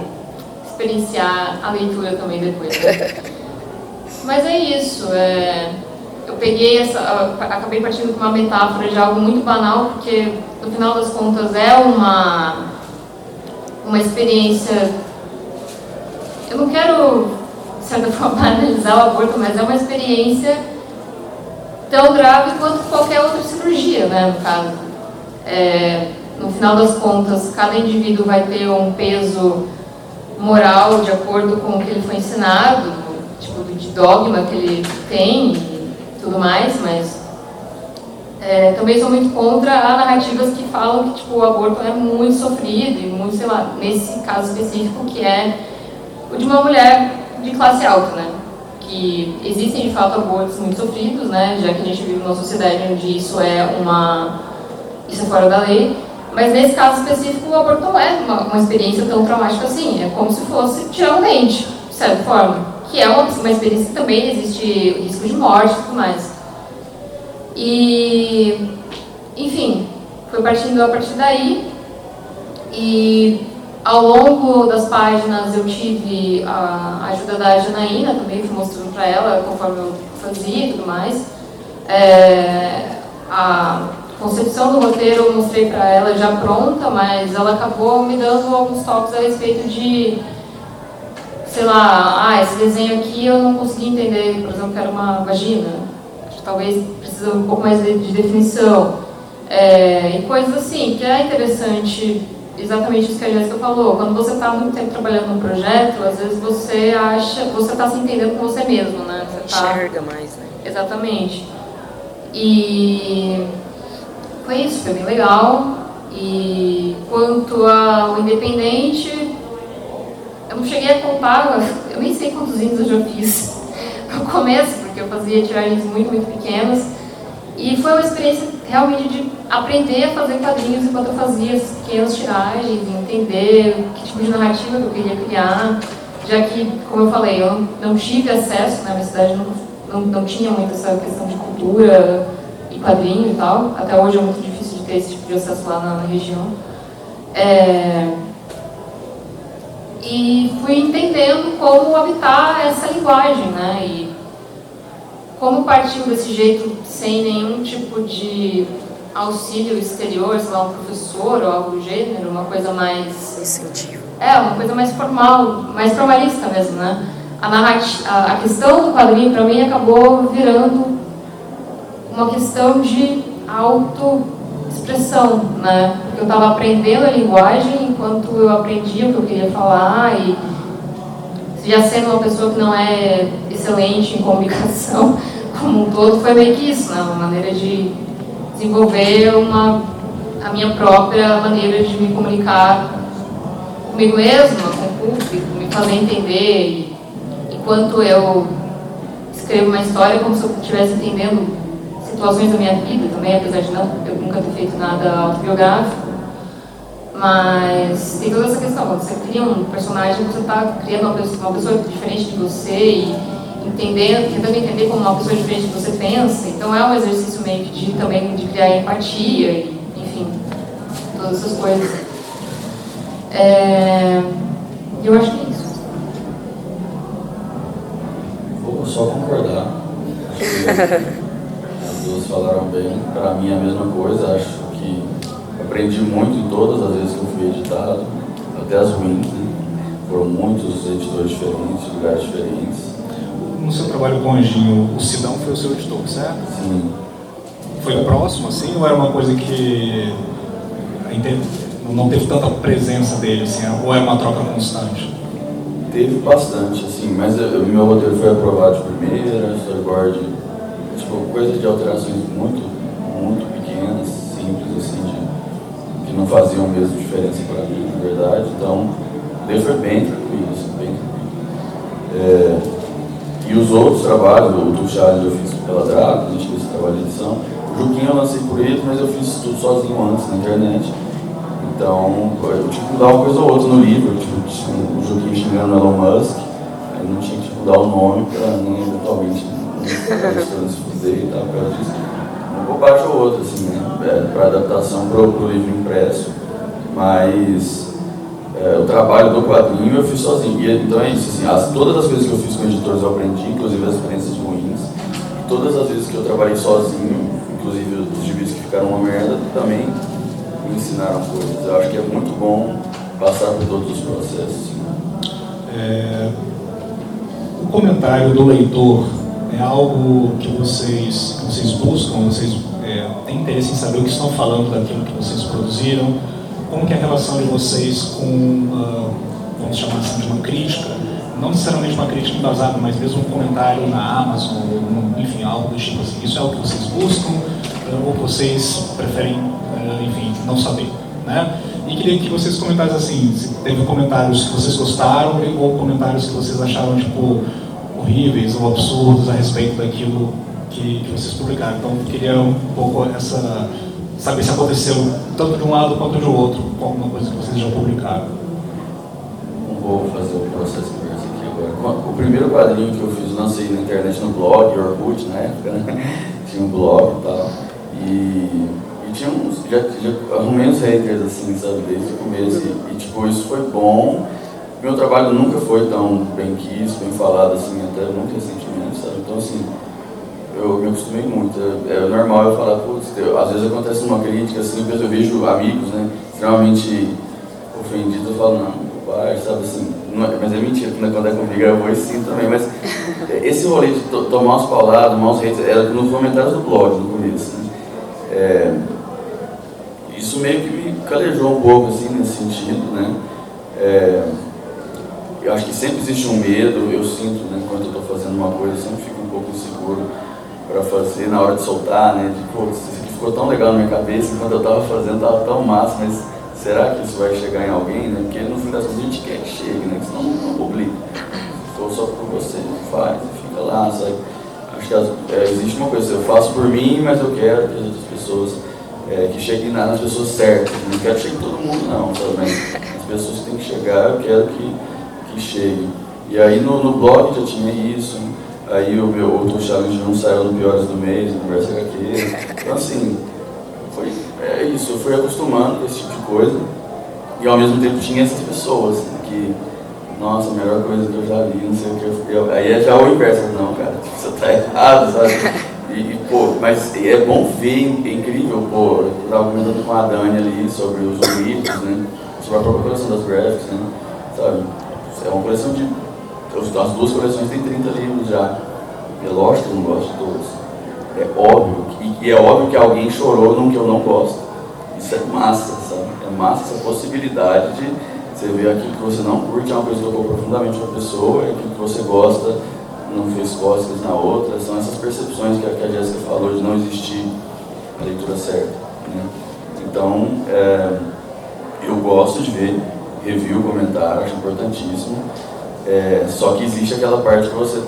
experienciar a leitura também depois, né? Mas é isso, eu peguei acabei partindo com uma metáfora de algo muito banal, porque no final das contas é uma experiência, eu não quero, de certa forma, analisar o aborto, mas é uma experiência tão grave quanto qualquer outra cirurgia, né, no caso. No final das contas, cada indivíduo vai ter um peso moral de acordo com o que ele foi ensinado, tipo de dogma que ele tem e tudo mais, mas também sou muito contra narrativas que falam que tipo, o aborto é muito sofrido e muito, sei lá, nesse caso específico que é o de uma mulher de classe alta, né? Que existem de fato abortos muito sofridos, né? Já que a gente vive numa sociedade onde isso é fora da lei, Mas nesse caso específico, o aborto não é uma experiência tão traumática assim. É como se fosse tirar um dente, de certa forma. Que é uma experiência que também existe risco de morte e tudo mais. E, enfim, foi partindo a partir daí. E ao longo das páginas eu tive a ajuda da Janaína, também fui mostrando para ela conforme eu fazia e tudo mais. A concepção do roteiro eu mostrei para ela já pronta, mas ela acabou me dando alguns toques a respeito de, sei lá, esse desenho aqui eu não consegui entender, por exemplo, que era uma vagina, talvez precisa um pouco mais de definição, e coisas assim, que é interessante, exatamente isso que a Jéssica falou, quando você está muito tempo trabalhando num projeto, às vezes você acha, você está se entendendo com você mesmo, né? Você enxerga mais, né? Exatamente. E foi isso, foi bem legal. E quanto ao Independente, eu não cheguei a contar, eu nem sei quantos índios eu já fiz no começo, porque eu fazia tiragens muito, muito pequenas. E foi uma experiência realmente de aprender a fazer quadrinhos enquanto eu fazia essas pequenas tiragens, entender que tipo de narrativa que eu queria criar, já que, como eu falei, eu não tive acesso, né, a minha cidade não tinha muito essa questão de cultura e quadrinho e tal. Até hoje é muito difícil de ter esse tipo de acesso lá na região. E fui entendendo como habitar essa linguagem, né? E como partiu desse jeito, sem nenhum tipo de auxílio exterior, sei lá, um professor ou algo do gênero, uma coisa mais... incentivo. Uma coisa mais formal, mais formalista mesmo, né? A questão do quadrinho, para mim, acabou virando uma questão de autoexpressão, né? Porque eu estava aprendendo a linguagem enquanto eu aprendia o que eu queria falar e já sendo uma pessoa que não é excelente em comunicação como um todo, foi meio que isso, né? Uma maneira de desenvolver a minha própria maneira de me comunicar comigo mesma, com o público, me fazer entender. Enquanto eu escrevo uma história, como se eu estivesse entendendo situações da minha vida também, apesar de eu nunca ter feito nada autobiográfico. Mas tem toda essa questão, quando você cria um personagem, você está criando uma pessoa diferente de você e tentando entender como uma pessoa diferente de você pensa. Então é um exercício meio que também de criar empatia e, enfim, todas essas coisas. Eu acho que é isso. Vou só concordar. Acho que as duas falaram bem. Para mim é a mesma coisa. Acho que aprendi muito em todas as vezes que eu fui editado, até as ruins, né? Foram muitos editores diferentes, lugares diferentes. No seu trabalho com o Anjinho, o Sidão foi o seu editor, certo? Sim. Foi próximo, assim, ou era uma coisa que não teve tanta presença dele, assim, ou era uma troca constante? Teve bastante, assim, mas meu roteiro foi aprovado de primeira, storyboard, tipo, coisa de alterações muito, muito pequenas, simples, assim, que não faziam mesmo diferença para mim, na verdade. Então, ele foi bem tranquilo, assim, bem tranquilo. E os outros trabalhos, o do Charles eu fiz pela Draco, a gente fez esse trabalho de edição. O Juquinho eu lancei por ele, mas eu fiz tudo sozinho antes na internet. Então, eu tinha que mudar uma coisa ou outra no livro, tipo, o Juquinho xingando o Elon Musk, aí não tinha que mudar o nome para nem eventualmente não se fuder e tal, por causa disso. Uma bobagem ou outra, assim, né, para adaptação pro livro impresso, mas o trabalho do quadrinho eu fiz sozinho. E, então é isso, assim, todas as coisas que eu fiz com editores eu aprendi, inclusive as experiências ruins. Todas as vezes que eu trabalhei sozinho, inclusive os gibis que ficaram uma merda, também me ensinaram coisas. Eu acho que é muito bom passar por todos os processos. O comentário do leitor é algo que vocês buscam, vocês têm interesse em saber o que estão falando daquilo que vocês produziram? Como que é a relação de vocês com, vamos chamar assim, de uma crítica, não necessariamente uma crítica embasada, mas mesmo um comentário na Amazon, enfim, algo do tipo assim. Isso é o que vocês buscam ou vocês preferem, enfim, não saber, né? E queria que vocês comentassem assim, se teve comentários que vocês gostaram ou comentários que vocês acharam, tipo, horríveis ou absurdos a respeito daquilo que vocês publicaram. Então, eu queria um pouco saber se aconteceu tanto de um lado quanto do outro, com alguma coisa que vocês já publicaram. Não vou fazer o processo de conversa aqui agora. O primeiro quadrinho que eu fiz, lancei na internet no blog, Orkut, na época, né? Tinha um blog e tal. E tinha uns, já arrumei uns haters, assim, sabe, desde o começo. E tipo, isso foi bom. Meu trabalho nunca foi tão bem quisto, bem falado, assim, até muito recentemente, sabe? Então, assim, eu me acostumei muito. É normal eu falar, putz, às vezes acontece uma crítica, assim, eu vejo amigos, né, extremamente ofendidos, eu falo, não, pai, sabe, assim, não é, mas é mentira, quando é comigo eu vou e sim também, mas esse rolê de tomar umas palavras, tomar uns haters, era nos comentários do blog, no começo, né? Isso meio que me calejou um pouco, assim, nesse sentido, né? Eu acho que sempre existe um medo, eu sinto, né, quando eu estou fazendo uma coisa, eu sempre fico um pouco inseguro para fazer, na hora de soltar, né, de, pô, isso aqui ficou tão legal na minha cabeça, enquanto eu estava fazendo, estava tão massa, mas será que isso vai chegar em alguém, né, porque no fim das contas a gente quer que chegue, né, senão não publica, se for só por você, faz, fica lá, sabe. Acho que existe uma coisa, eu faço por mim, mas eu quero que as outras pessoas, que cheguem nas pessoas certas, não quero que chegue todo mundo não, sabe, mas as pessoas que têm que chegar, eu quero que chegue. E aí no blog já tinha isso, aí o meu outro challenge não saiu no Piores do Mês, no Conversa HQ. Então assim, isso, eu fui acostumando com esse tipo de coisa e ao mesmo tempo tinha essas pessoas que, nossa, a melhor coisa que eu já vi, não sei o que, aí é já o inverso, não, cara, você tá errado, sabe? Pô, mas é bom ver, é incrível, pô, eu tava comentando com a Dani ali sobre os livros, né, sobre a própria coleção das graphics, né, sabe? É uma coleção de... As duas coleções têm 30 livros já. É lógico que eu não gosto de todos. É óbvio. E é óbvio que alguém chorou num que eu não gosto. Isso é massa, sabe? É massa essa possibilidade de você ver aquilo que você não curte, é uma coisa que tocou profundamente uma pessoa, e aquilo que você gosta não fez cócegas na outra. São essas percepções que a Jéssica falou de não existir a leitura certa, né? Então, eu gosto de ver review, comentário, acho importantíssimo. Só que existe aquela parte que você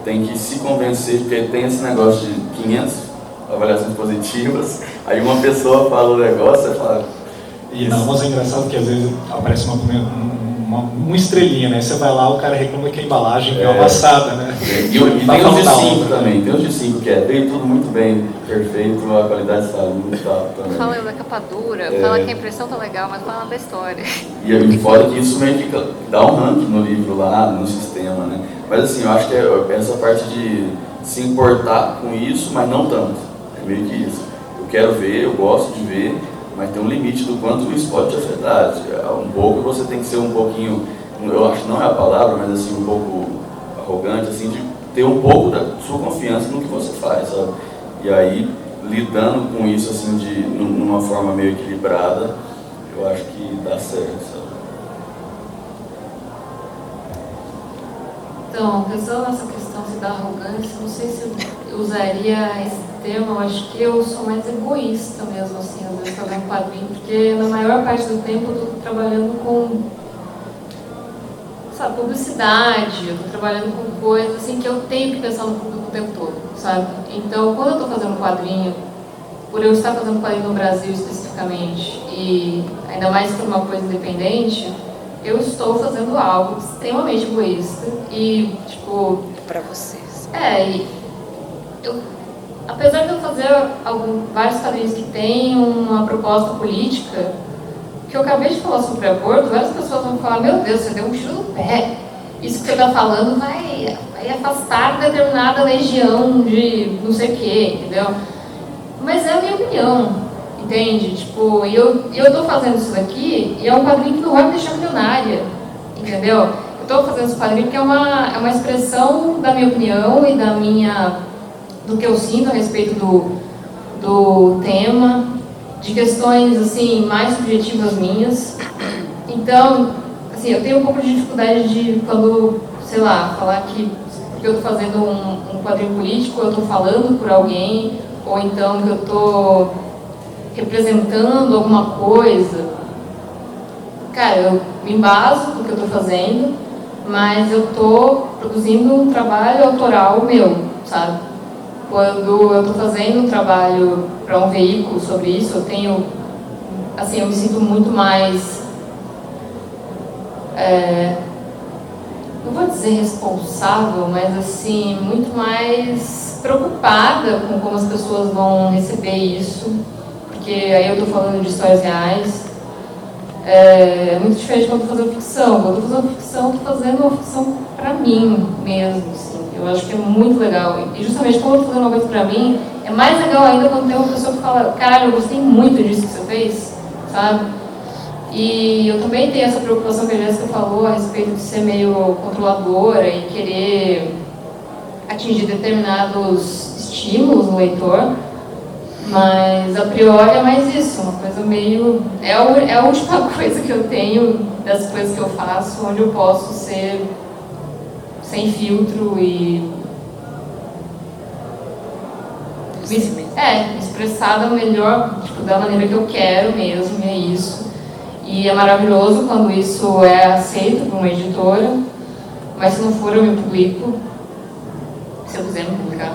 tem que se convencer, porque tem esse negócio de 500 avaliações positivas, aí uma pessoa fala o negócio, você fala... E não, mas é engraçado que às vezes aparece uma estrelinha, né? Você vai lá, o cara reclama que a embalagem é uma amassada, né? E tem os de 5 também, tem os de 5 que veio tudo muito bem, perfeito, a qualidade está muito tal também. Fala da capa dura, fala que a impressão tá legal, mas fala da história. E fora que isso meio que dá um ranking no livro lá, no sistema, né? Mas assim, eu acho que é essa parte de se importar com isso, mas não tanto. É meio que isso. Eu quero ver, eu gosto de ver, mas tem um limite do quanto isso pode te afetar. Um pouco você tem que ser um pouquinho, eu acho que não é a palavra, mas assim, um pouco arrogante, assim, de ter um pouco da sua confiança no que você faz, sabe? E aí, lidando com isso, assim, numa forma meio equilibrada, eu acho que dá certo, sabe? Então, pensando nessa questão da arrogância, não sei se eu usaria esse termo, eu acho que eu sou mais egoísta mesmo, assim, às vezes fazendo quadrinho, porque na maior parte do tempo eu estou trabalhando com, sabe, publicidade, eu estou trabalhando com coisas assim que eu tenho que pensar no público o tempo todo, sabe? Então, quando eu estou fazendo quadrinho, por eu estar fazendo quadrinho no Brasil especificamente, e ainda mais por uma coisa independente, eu estou fazendo algo extremamente egoísta e, tipo... Pra vocês. Apesar de eu fazer vários quadrinhos que têm uma proposta política, que eu acabei de falar sobre aborto, várias pessoas vão falar, meu Deus, você deu um tiro no pé. Isso que você está falando vai afastar determinada legião de não sei o quê, entendeu? Mas é a minha opinião, entende? Tipo, eu estou fazendo isso daqui e é um quadrinho que não vai me deixar milionária, entendeu? Eu estou fazendo esse quadrinho porque é uma expressão da minha opinião e do que eu sinto a respeito do tema, de questões assim mais subjetivas minhas. Então, assim, eu tenho um pouco de dificuldade de quando, sei lá, falar que porque eu estou fazendo um quadrinho político, eu estou falando por alguém, ou então que eu estou representando alguma coisa. Cara, eu me embaso no que eu estou fazendo, mas eu estou produzindo um trabalho autoral meu, sabe? quando eu estou fazendo um trabalho para um veículo sobre isso, eu tenho, assim, eu me sinto muito mais, não vou dizer responsável, mas assim, muito mais preocupada com como as pessoas vão receber isso, porque aí eu estou falando de histórias reais. É muito diferente quando eu estou fazendo ficção. Quando eu estou fazendo ficção, estou fazendo uma ficção para mim mesmo, assim. Eu acho que é muito legal. E justamente quando eu estou fazendo uma coisa para mim, é mais legal ainda quando tem uma pessoa que fala: caralho, eu gostei muito disso que você fez, sabe? E eu também tenho essa preocupação que a Jéssica falou a respeito de ser meio controladora e querer atingir determinados estímulos no leitor. Mas a priori é mais isso, uma coisa meio... É a última coisa que eu tenho das coisas que eu faço, onde eu posso ser sem filtro e... me expressar da melhor, tipo, da maneira que eu quero mesmo, e é isso. E é maravilhoso quando isso é aceito por uma editora, mas se não for eu me publico, se eu quiser me publicar.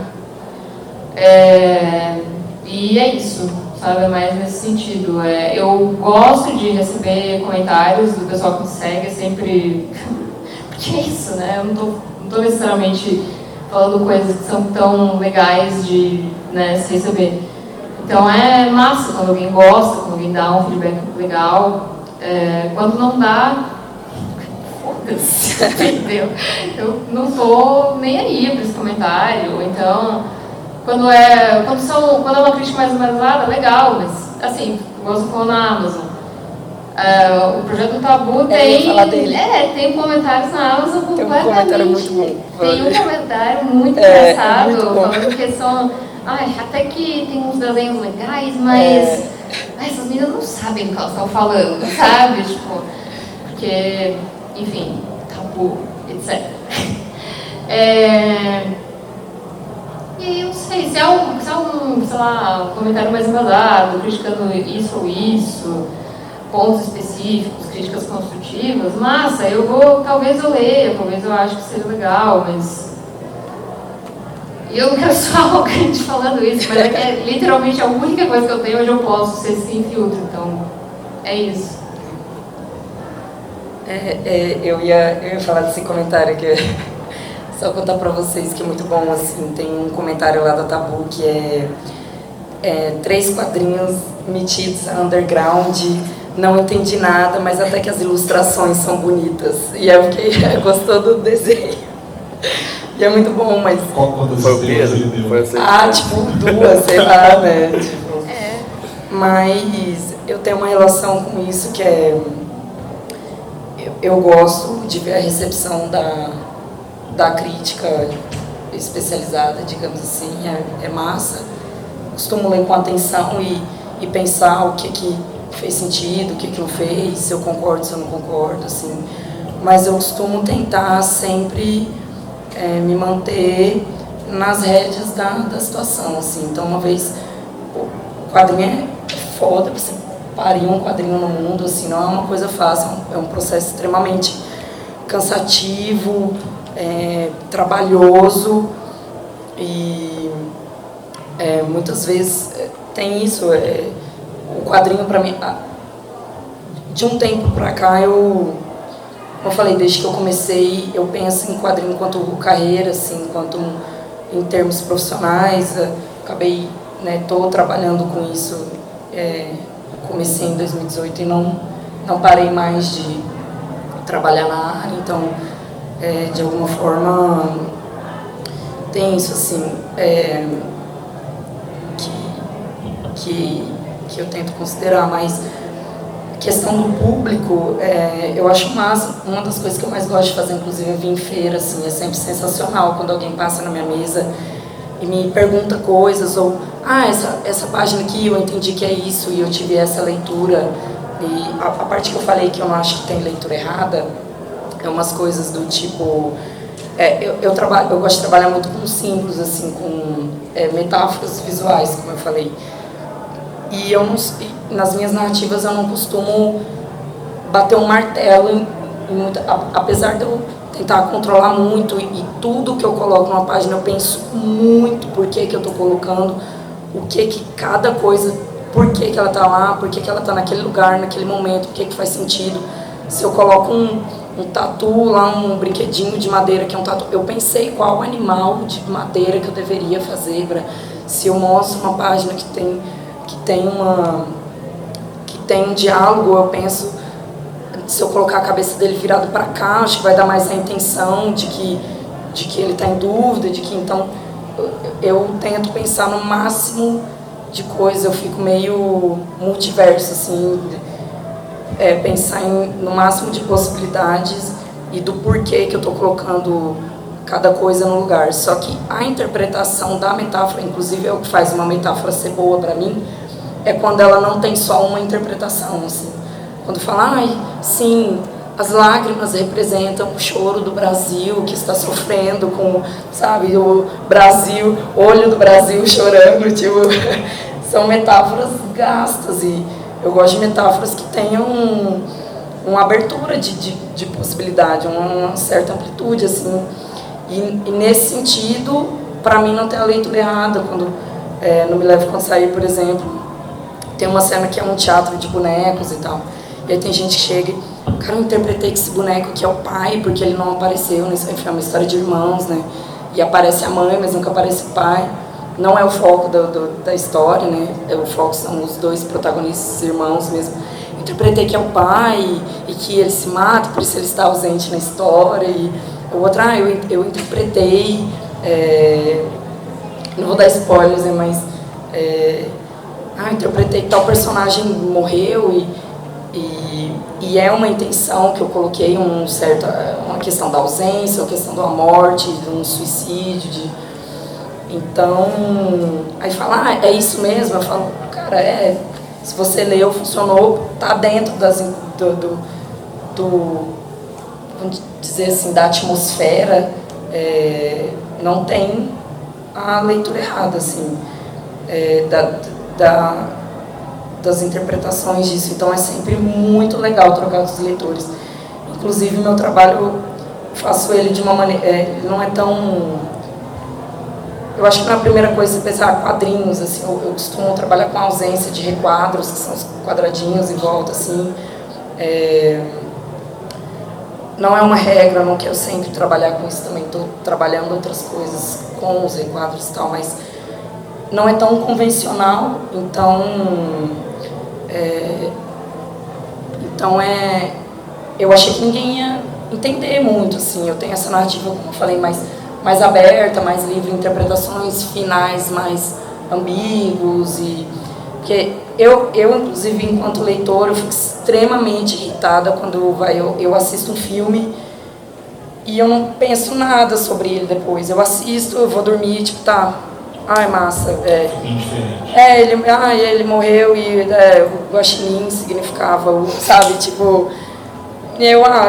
E é isso, sabe? É mais nesse sentido. Eu gosto de receber comentários do pessoal que me segue, é sempre... Porque é isso, né? Eu não tô necessariamente falando coisas que são tão legais de, né, se receber. Então é massa quando alguém gosta, quando alguém dá um feedback legal. Quando não dá, foda-se, entendeu? Eu não tô nem aí para esse comentário. Então... Quando é uma crítica mais humanizada, legal, mas, assim, igual você falou na Amazon, o Projeto do Tabu tem comentários na Amazon completamente. Tem um comentário muito bom. Tem um comentário muito engraçado, muito falando que são... até que tem uns desenhos legais, mas essas meninas não sabem o que elas estão falando, sabe? Tipo, porque, enfim, tabu, etc. E aí, eu não sei, se é um, sei lá, um comentário mais embasado, criticando isso ou isso, pontos específicos, críticas construtivas, massa, talvez eu leia, talvez eu ache que seja legal, mas... E eu não quero ser arrogante falando isso, mas é que é literalmente a única coisa que eu tenho onde eu posso ser sem filtro, então é isso. Eu ia falar desse comentário que... Só contar pra vocês que é muito bom, assim, tem um comentário lá da Tabu que é 3 quadrinhos metidos underground, não entendi nada, mas até que as ilustrações são bonitas. E eu fiquei, gostou do desenho. E é muito bom, mas... Foi o Pedro? Foi assim. Tipo 2, sei lá, né? Tipo, mas eu tenho uma relação com isso que eu gosto de ver a recepção da crítica especializada, digamos assim, é massa. Costumo ler com atenção e pensar o que fez sentido, o que não fez, se eu concordo, se eu não concordo, assim. Mas eu costumo tentar sempre me manter nas rédeas da situação, assim. Então, uma vez, o quadrinho é foda, você parir um quadrinho no mundo, assim, não é uma coisa fácil, é um processo extremamente cansativo, trabalhoso e muitas vezes tem isso. O quadrinho para mim, de um tempo para cá, como eu falei, desde que eu comecei, eu penso em quadrinho enquanto carreira, assim, enquanto em termos profissionais. Acabei, tô trabalhando com isso, comecei em 2018 e não parei mais de trabalhar na área, então de alguma forma tem isso, assim, que eu tento considerar, mas questão do público, eu acho massa. Uma das coisas que eu mais gosto de fazer, inclusive, é vir em feira, assim, é sempre sensacional quando alguém passa na minha mesa e me pergunta coisas, ou essa página aqui eu entendi que é isso e eu tive essa leitura. E a parte que eu falei que eu não acho que tem leitura errada é umas coisas do tipo... eu gosto de trabalhar muito com símbolos, assim, com metáforas visuais, como eu falei. E nas minhas narrativas eu não costumo bater um martelo, apesar de eu tentar controlar muito e tudo que eu coloco numa página eu penso muito por que eu estou colocando, o que cada coisa, por que ela está lá, por que ela está naquele lugar, naquele momento, por que faz sentido. Se eu coloco um tatu lá, um brinquedinho de madeira que é um tatu, eu pensei qual animal de madeira que eu deveria fazer. Se eu mostro uma página que tem um diálogo, eu penso, se eu colocar a cabeça dele virado para cá, acho que vai dar mais a intenção de que ele está em dúvida, então eu tento pensar no máximo de coisas, eu fico meio multiverso, assim, pensar no máximo de possibilidades e do porquê que eu estou colocando cada coisa no lugar. Só que a interpretação da metáfora, inclusive é o que faz uma metáfora ser boa para mim, é quando ela não tem só uma interpretação, assim. Quando fala, sim, as lágrimas representam o choro do Brasil que está sofrendo com, sabe, o Brasil, olho do Brasil chorando, tipo, são metáforas gastas e eu gosto de metáforas que tenham uma abertura de possibilidade, uma certa amplitude, assim. E nesse sentido, para mim não tem a leitura errada. Quando Não Me Leve Quando Sair, por exemplo, tem uma cena que é um teatro de bonecos e tal. E aí tem gente que chega e, cara, eu interpretei que esse boneco aqui é o pai, porque ele não apareceu, né? Enfim, é uma história de irmãos, né? E aparece a mãe, mas nunca aparece o pai. Não é o foco da história, né? O foco são os dois protagonistas, irmãos mesmo. Eu interpretei que é o pai e que ele se mata, por isso ele está ausente na história. E o outro, eu interpretei, não vou dar spoilers, né? Mas eu interpretei que tal personagem morreu e é uma intenção que eu coloquei, uma questão da ausência, uma questão da morte, de um suicídio, Então, aí fala, é isso mesmo? Eu falo, cara, se você leu, funcionou, tá dentro vamos dizer assim, da atmosfera, não tem a leitura errada, assim, das interpretações disso. Então é sempre muito legal trocar com os leitores. Inclusive, meu trabalho, eu faço ele de uma maneira, não é tão... Eu acho que não é a primeira coisa você pensar quadrinhos, assim, eu costumo trabalhar com a ausência de requadros, que são os quadradinhos em volta, assim. Não é uma regra, não quero sempre trabalhar com isso também, estou trabalhando outras coisas com os requadros e tal, mas não é tão convencional, então eu achei que ninguém ia entender muito, assim. Eu tenho essa narrativa, como eu falei, mais aberta, mais livre, interpretações finais mais ambíguos, porque eu inclusive, enquanto leitor, eu fico extremamente irritada quando eu assisto um filme e eu não penso nada sobre ele depois. Eu assisto, eu vou dormir, tipo, tá, massa, ele morreu e o guaxinim significava, sabe, tipo...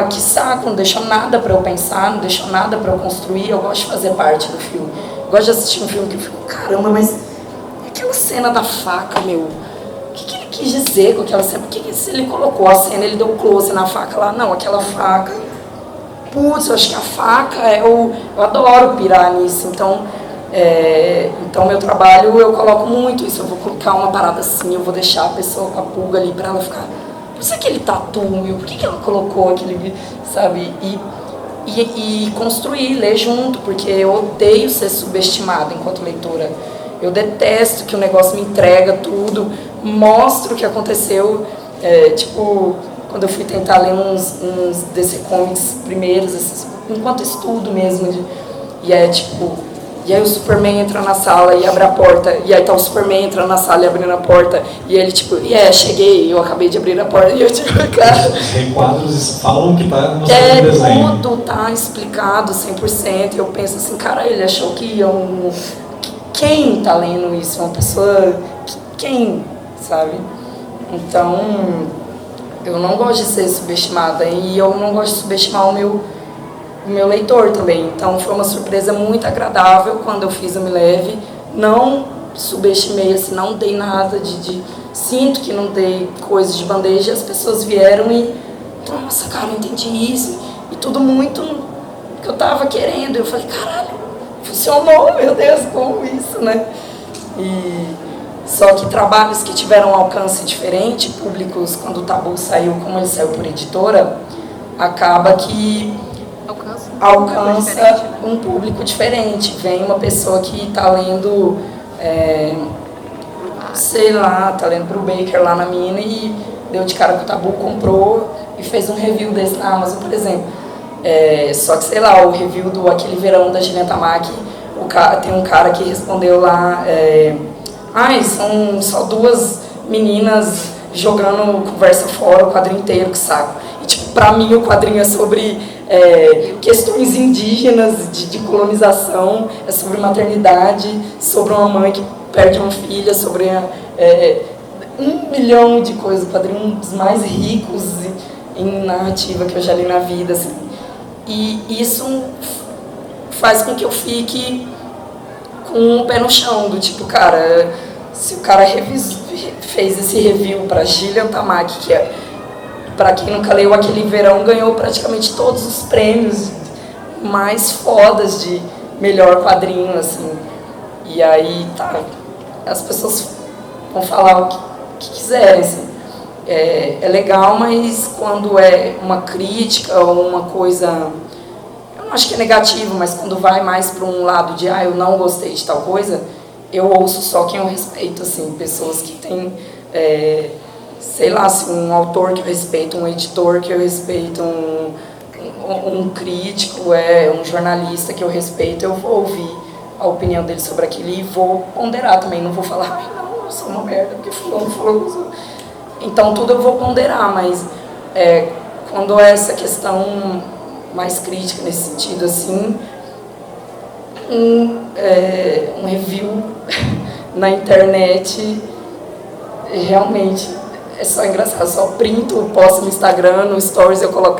que saco, não deixou nada pra eu pensar, não deixou nada pra eu construir. Eu gosto de fazer parte do filme. Eu gosto de assistir um filme que eu fico, caramba, mas aquela cena da faca, meu, o que ele quis dizer com aquela cena? Por que se ele colocou a cena, ele deu close na faca lá? Não, aquela faca, putz, eu acho que a faca, eu adoro pirar nisso. Então meu trabalho, eu coloco muito isso. Eu vou colocar uma parada assim, eu vou deixar a pessoa com a pulga ali pra ela ficar... Por aquele tatu, meu, por que ela colocou aquele, sabe? E construir, ler junto, porque eu odeio ser subestimada enquanto leitora. Eu detesto que o negócio me entrega tudo, mostra o que aconteceu. Tipo, quando eu fui tentar ler uns DC Comics primeiros, assim, enquanto estudo mesmo, e aí o Superman entra na sala e abre a porta, e aí tá o Superman entrando na sala e abrindo a porta, e ele tipo, cheguei, eu acabei de abrir a porta, e eu tipo, cara... Os requadros falam que tá mostrando o desenho. Tudo tá explicado 100%, e eu penso assim, cara, ele achou que quem tá lendo isso? Uma pessoa... Quem? Sabe? Então, eu não gosto de ser subestimada, e eu não gosto de subestimar o meu leitor também. Então foi uma surpresa muito agradável quando eu fiz o Me Leve. Não subestimei, assim, não dei nada sinto que não dei coisas de bandeja. As pessoas vieram e, nossa, cara, eu entendi isso. E tudo muito porque eu tava querendo. Eu falei, caralho, funcionou, meu Deus, como isso, né? Só que trabalhos que tiveram um alcance diferente, públicos, quando o Tabu saiu, como ele saiu por editora, acaba que alcança um público diferente. Vem uma pessoa que está lendo, sei lá, está lendo pro Baker lá na mina e deu de cara que o Tabu comprou e fez um review desse na Amazon, por exemplo. Só que, sei lá, o review do Aquele Verão da Gillian Tamaki, tem um cara que respondeu lá, são só duas meninas jogando conversa fora o quadrinho inteiro, que saco. E, tipo, pra mim o quadrinho é sobre questões indígenas, de colonização, é sobre maternidade, sobre uma mãe que perde uma filha, sobre 1 milhão de coisas. O quadrinho é um dos mais ricos em narrativa que eu já li na vida, assim. E isso faz com que eu fique com o pé no chão, do tipo, cara, se o cara fez esse review para Gillian Tamaki, que para quem nunca leu Aquele Verão, ganhou praticamente todos os prêmios mais fodas de melhor quadrinho, assim. E aí, tá, as pessoas vão falar o que quiserem, assim. É legal, mas quando é uma crítica ou uma coisa, eu não acho que é negativo, mas quando vai mais para um lado de, eu não gostei de tal coisa, eu ouço só quem eu respeito, assim, pessoas que têm, sei lá, assim, um autor que eu respeito, um editor que eu respeito, um crítico, um jornalista que eu respeito, eu vou ouvir a opinião dele sobre aquilo e vou ponderar também, não vou falar, não, eu sou uma merda, porque fulano falou. Então tudo eu vou ponderar, mas quando é essa questão mais crítica nesse sentido, assim, um review na internet realmente é só engraçado, eu só printo, posto no Instagram, no Stories eu coloco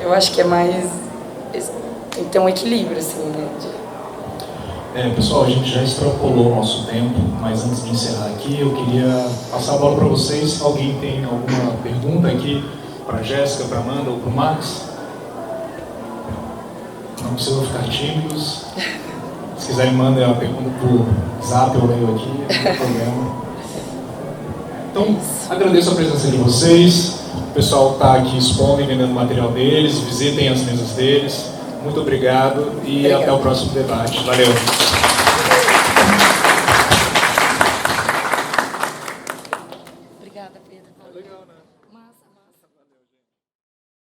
eu acho que é mais, tem que ter um equilíbrio, assim, né? Pessoal, a gente já extrapolou o nosso tempo, mas antes de encerrar aqui, eu queria passar a bola para vocês. Alguém tem alguma pergunta aqui para a Jéssica, para a Amanda ou para o Max? Não precisam ficar tímidos. Se quiserem, mandem a pergunta por Zap, eu leio aqui, não tem problema. Então, agradeço a presença de vocês. O pessoal está aqui expondo e vendendo o material deles. Visitem as mesas deles. Muito obrigado e até o próximo debate. Valeu!